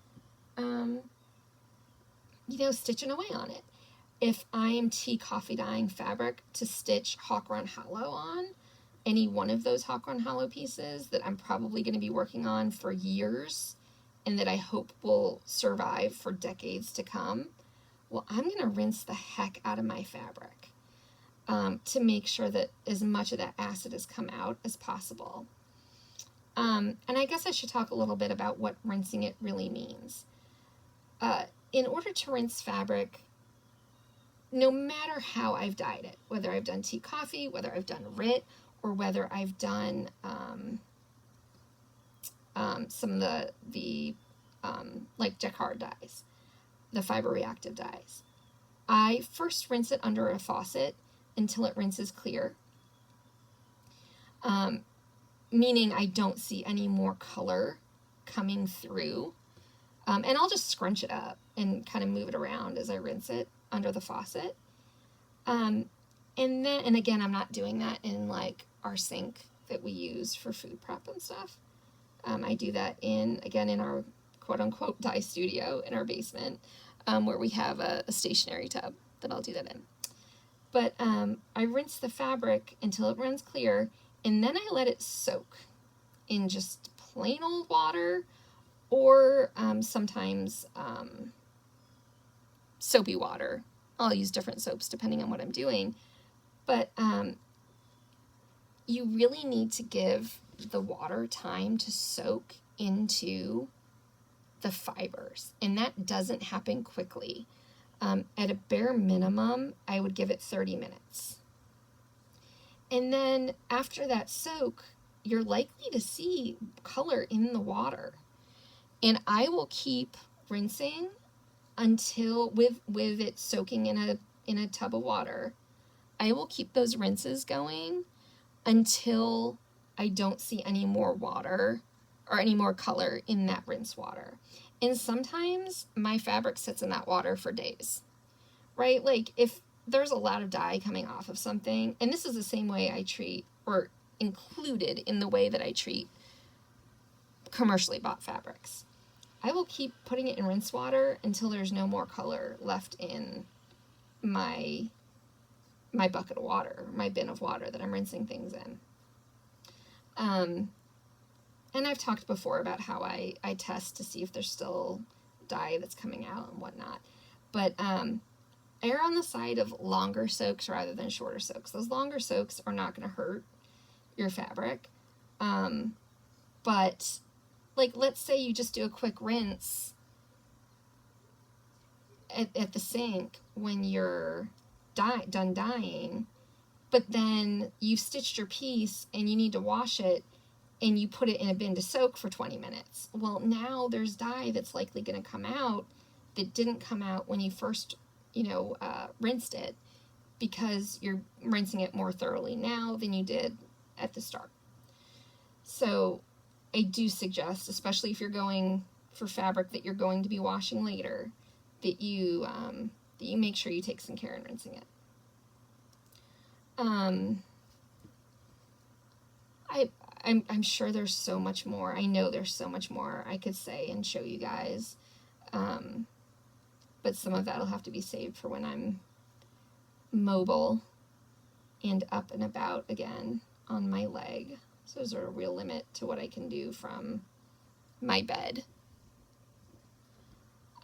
stitching away on it. If I am tea coffee dyeing fabric to stitch Hawk Run Hollow on, any one of those Hawk Run Hollow pieces that I'm probably going to be working on for years and that I hope will survive for decades to come, well, I'm going to rinse the heck out of my fabric to make sure that as much of that acid has come out as possible. And I guess I should talk a little bit about what rinsing it really means. In order to rinse fabric, no matter how I've dyed it, whether I've done tea coffee, whether I've done RIT, or whether I've done some of the jacquard dyes, the fiber reactive dyes, I first rinse it under a faucet until it rinses clear, meaning I don't see any more color coming through, and I'll just scrunch it up and kind of move it around as I rinse it under the faucet. And again, I'm not doing that in our sink that we use for food prep and stuff. I do that in our quote-unquote dye studio in our basement, where we have a stationary tub that I'll do that in. But I rinse the fabric until it runs clear, and then I let it soak in just plain old water, or sometimes soapy water. I'll use different soaps depending on what I'm doing. But you really need to give the water time to soak into the fibers, and that doesn't happen quickly. At a bare minimum, I would give it 30 minutes. And then after that soak, you're likely to see color in the water. And I will keep rinsing until with it soaking in a tub of water. I will keep those rinses going until I don't see any more water or any more color in that rinse water. And sometimes my fabric sits in that water for days, right? Like if there's a lot of dye coming off of something, and this is the same way I treat, or included in the way that I treat commercially bought fabrics. I will keep putting it in rinse water until there's no more color left in my bucket of water, my bin of water that I'm rinsing things in. And I've talked before about how I test to see if there's still dye that's coming out and whatnot. But I err on the side of longer soaks rather than shorter soaks. Those longer soaks are not going to hurt your fabric. But like, let's say you just do a quick rinse at the sink when you're done dyeing, but then you stitched your piece and you need to wash it and you put it in a bin to soak for 20 minutes. Well, now there's dye that's likely going to come out that didn't come out when you first, rinsed it, because you're rinsing it more thoroughly now than you did at the start. So I do suggest, especially if you're going for fabric that you're going to be washing later, that you make sure you take some care in rinsing it. I'm sure there's so much more. I know there's so much more I could say and show you guys. But some of that will have to be saved for when I'm mobile and up and about again on my leg. So there's a real limit to what I can do from my bed.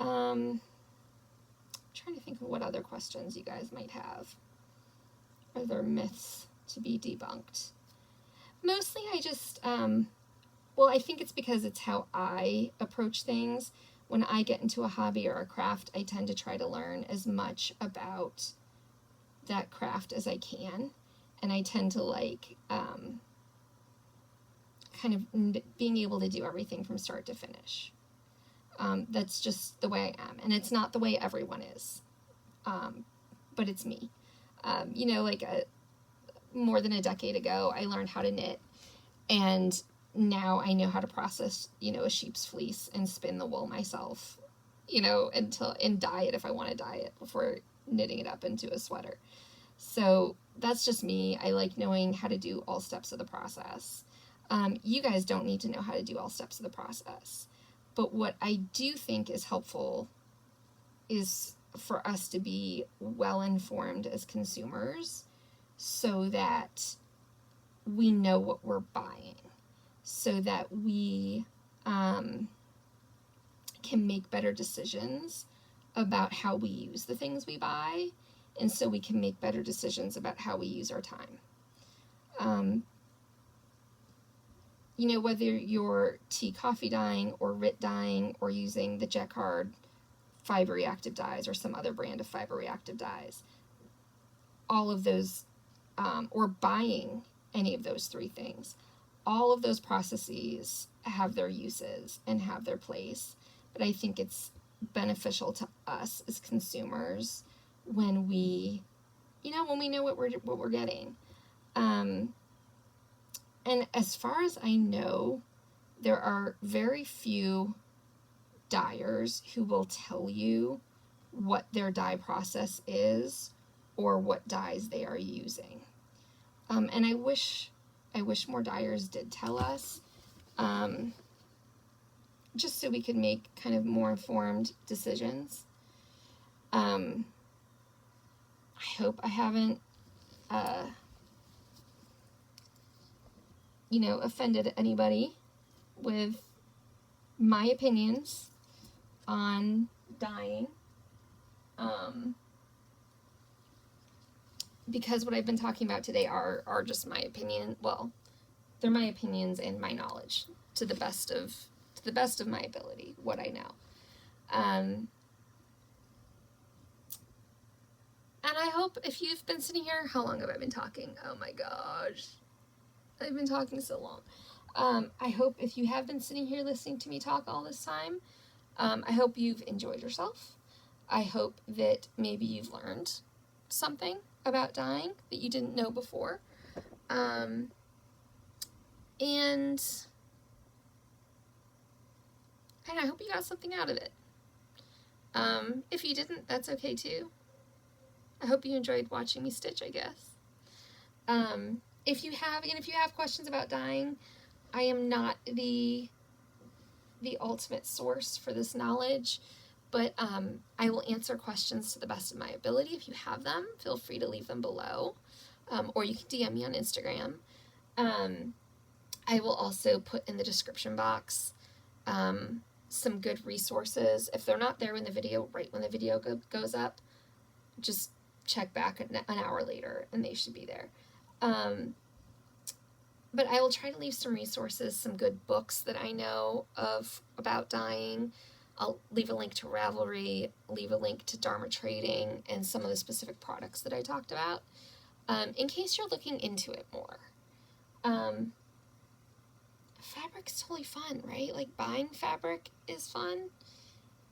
I'm trying to think of what other questions you guys might have. Are there myths to be debunked? Mostly I just, I think it's because it's how I approach things. When I get into a hobby or a craft, I tend to try to learn as much about that craft as I can. And I tend to like kind of being able to do everything from start to finish. That's just the way I am. And it's not the way everyone is. But it's me. More than a decade ago, I learned how to knit. And now I know how to process, a sheep's fleece and spin the wool myself, and dye it if I want to dye it before knitting it up into a sweater. So that's just me. I like knowing how to do all steps of the process. You guys don't need to know how to do all steps of the process. But what I do think is helpful is for us to be well-informed as consumers so that we know what we're buying, so that we can make better decisions about how we use the things we buy, and so we can make better decisions about how we use our time. Whether you're tea coffee dyeing or RIT dyeing or using the Jacquard fiber reactive dyes or some other brand of fiber reactive dyes, all of those, or buying any of those three things, all of those processes have their uses and have their place. But I think it's beneficial to us as consumers when we know what we're getting. And as far as I know, there are very few dyers who will tell you what their dye process is or what dyes they are using. And I wish more dyers did tell us, just so we could make kind of more informed decisions. I hope I haven't, offended anybody with my opinions on dyeing. Because what I've been talking about today are just my opinion. Well, they're my opinions and my knowledge to the best of my ability, what I know. And I hope if you've been sitting here, how long have I been talking? Oh my gosh. I've been talking so long. I hope if you have been sitting here listening to me talk all this time, I hope you've enjoyed yourself. I hope that maybe you've learned something about dyeing that you didn't know before. And I hope you got something out of it. If you didn't, that's okay too. I hope you enjoyed watching me stitch, I guess. If you have questions about dyeing, I am not the ultimate source for this knowledge, but I will answer questions to the best of my ability. If you have them, feel free to leave them below, or you can DM me on Instagram. I will also put in the description box some good resources. If they're not there when the video, right when the video goes up, just check back an hour later and they should be there. But I will try to leave some resources, some good books that I know of about dyeing. I'll leave a link to Ravelry, leave a link to Dharma Trading, and some of the specific products that I talked about, in case you're looking into it more. Fabric is totally fun, right? Like, buying fabric is fun,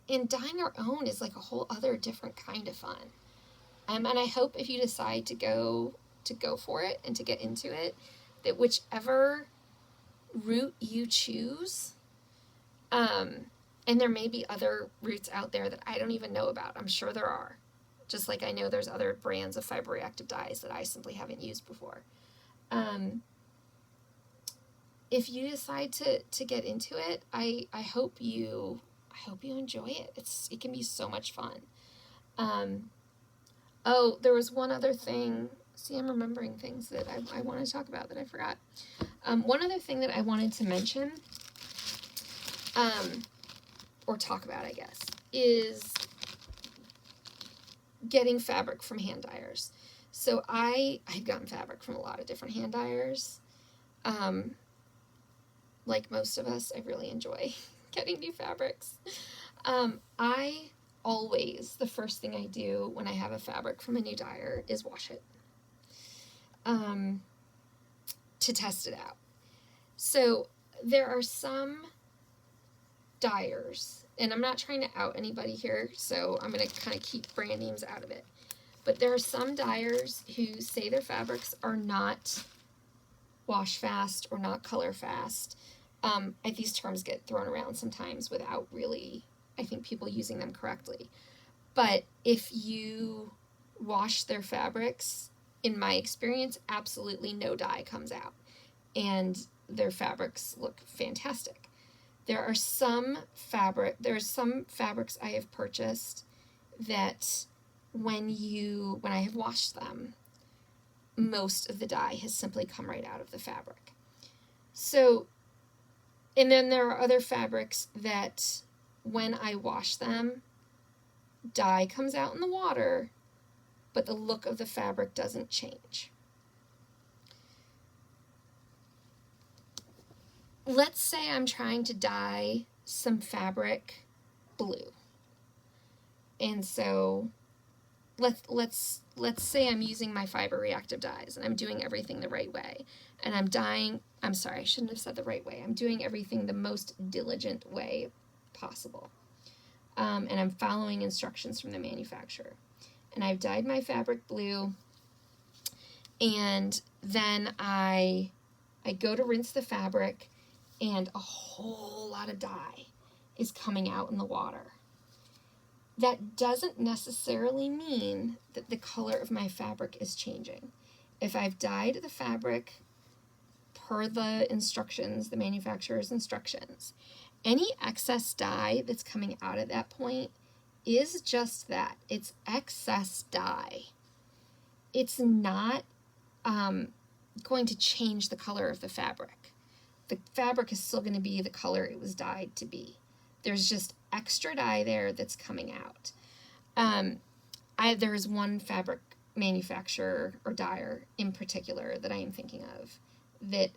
and dyeing our own is like a whole other different kind of fun. And I hope if you decide to go for it and to get into it, that whichever route you choose, and there may be other routes out there that I don't even know about. I'm sure there are. Just like I know there's other brands of fiber reactive dyes that I simply haven't used before. If you decide to get into it, I hope you enjoy it. It can be so much fun. Oh, there was one other thing. See, I'm remembering things that I want to talk about that I forgot. One other thing that I wanted to mention, or talk about, I guess, is getting fabric from hand dyers. So I've gotten fabric from a lot of different hand dyers. Like most of us, I really enjoy getting new fabrics. I always, the first thing I do when I have a fabric from a new dyer is wash it, to test it out. So there are some dyers, and I'm not trying to out anybody here, so I'm going to kind of keep brand names out of it. But there are some dyers who say their fabrics are not wash fast or not color fast. These terms get thrown around sometimes without really, I think, people using them correctly. But if you wash their fabrics, in my experience, absolutely no dye comes out, and their fabrics look fantastic. There are some fabrics I have purchased that when I have washed them, most of the dye has simply come right out of the fabric. So, and then there are other fabrics that when I wash them, dye comes out in the water, but the look of the fabric doesn't change. Let's say I'm trying to dye some fabric blue. And so let's say I'm using my fiber reactive dyes and I'm doing everything the right way. And I'm sorry, I shouldn't have said the right way. I'm doing everything the most diligent way possible. And I'm following instructions from the manufacturer. And I've dyed my fabric blue, and then I go to rinse the fabric, and a whole lot of dye is coming out in the water. That doesn't necessarily mean that the color of my fabric is changing. If I've dyed the fabric per the instructions, the manufacturer's instructions, any excess dye that's coming out at that point is just that. It's excess dye. It's not going to change the color of the fabric. The fabric is still going to be the color it was dyed to be. There's just extra dye there that's coming out. There's one fabric manufacturer or dyer in particular that I am thinking of that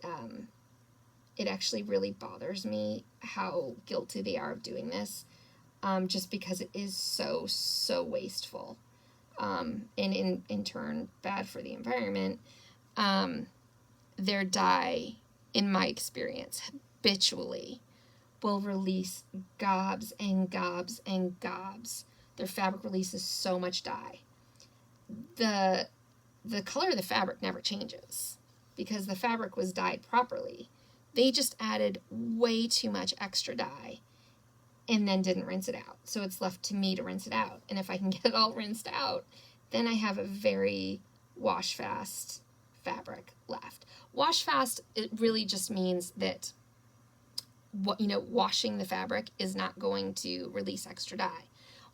it actually really bothers me how guilty they are of doing this, just because it is so wasteful, and in turn bad for the environment. Their dye, in my experience, habitually will release gobs and gobs and gobs. Their fabric releases so much dye. The color of the fabric never changes because the fabric was dyed properly. They just added way too much extra dye and then didn't rinse it out. So it's left to me to rinse it out. And if I can get it all rinsed out, then I have a very wash fast fabric left. Wash fast, it really just means that washing the fabric is not going to release extra dye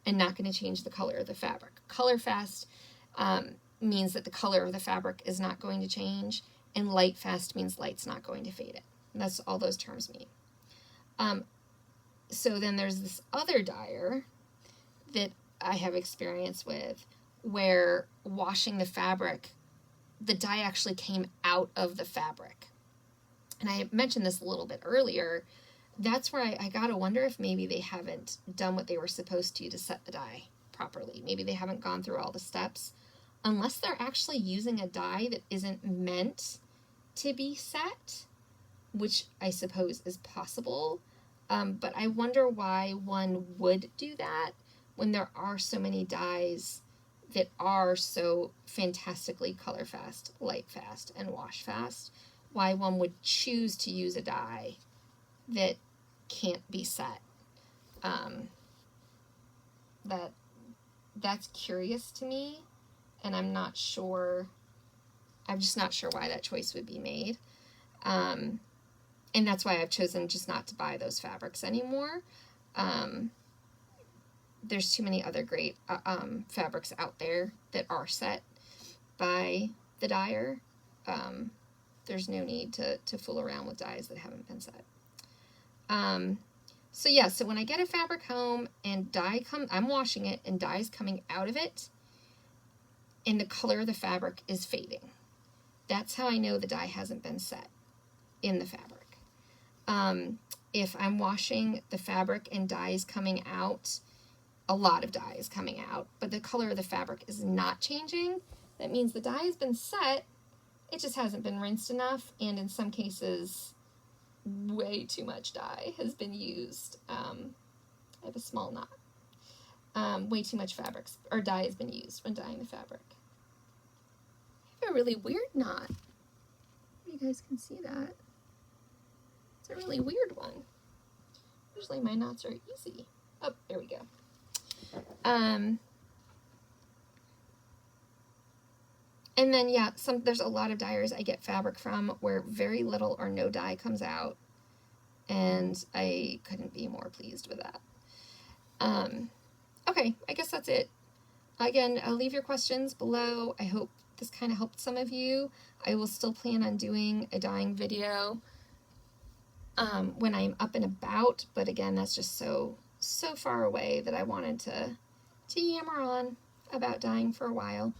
and not going to change the color of the fabric. Color fast means that the color of the fabric is not going to change, and light fast means light's not going to fade it. And that's all those terms mean. So then there's this other dyer that I have experience with where washing the fabric, the dye actually came out of the fabric. And I mentioned this a little bit earlier. That's where I gotta wonder if maybe they haven't done what they were supposed to set the dye properly. Maybe they haven't gone through all the steps, unless they're actually using a dye that isn't meant to be set, which I suppose is possible. But I wonder why one would do that when there are so many dyes that are so fantastically color fast, light fast, and wash fast. Why one would choose to use a dye that can't be set. That's curious to me, and I'm just not sure why that choice would be made. And that's why I've chosen just not to buy those fabrics anymore. There's too many other great fabrics out there that are set by the dyer. There's no need to fool around with dyes that haven't been set. So when I get a fabric home and I'm washing it and dye is coming out of it and the color of the fabric is fading. That's how I know the dye hasn't been set in the fabric. If I'm washing the fabric and dye is coming out, a lot of dye is coming out, but the color of the fabric is not changing, that means the dye has been set, it just hasn't been rinsed enough, and in some cases, way too much dye has been used. I have a small knot. Way too much fabrics or dye has been used when dyeing the fabric. I have a really weird knot. You guys can see that. It's a really weird one. Usually my knots are easy. Oh, there we go. And then, there's a lot of dyers I get fabric from where very little or no dye comes out, and I couldn't be more pleased with that. Okay, I guess that's it. Again, I'll leave your questions below. I hope this kind of helped some of you. I will still plan on doing a dyeing video when I'm up and about, but again, that's just so far away that I wanted to yammer on about dyeing for a while.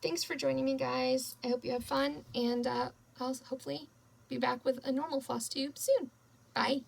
Thanks for joining me, guys. I hope you have fun, and I'll hopefully be back with a normal floss tube soon. Bye.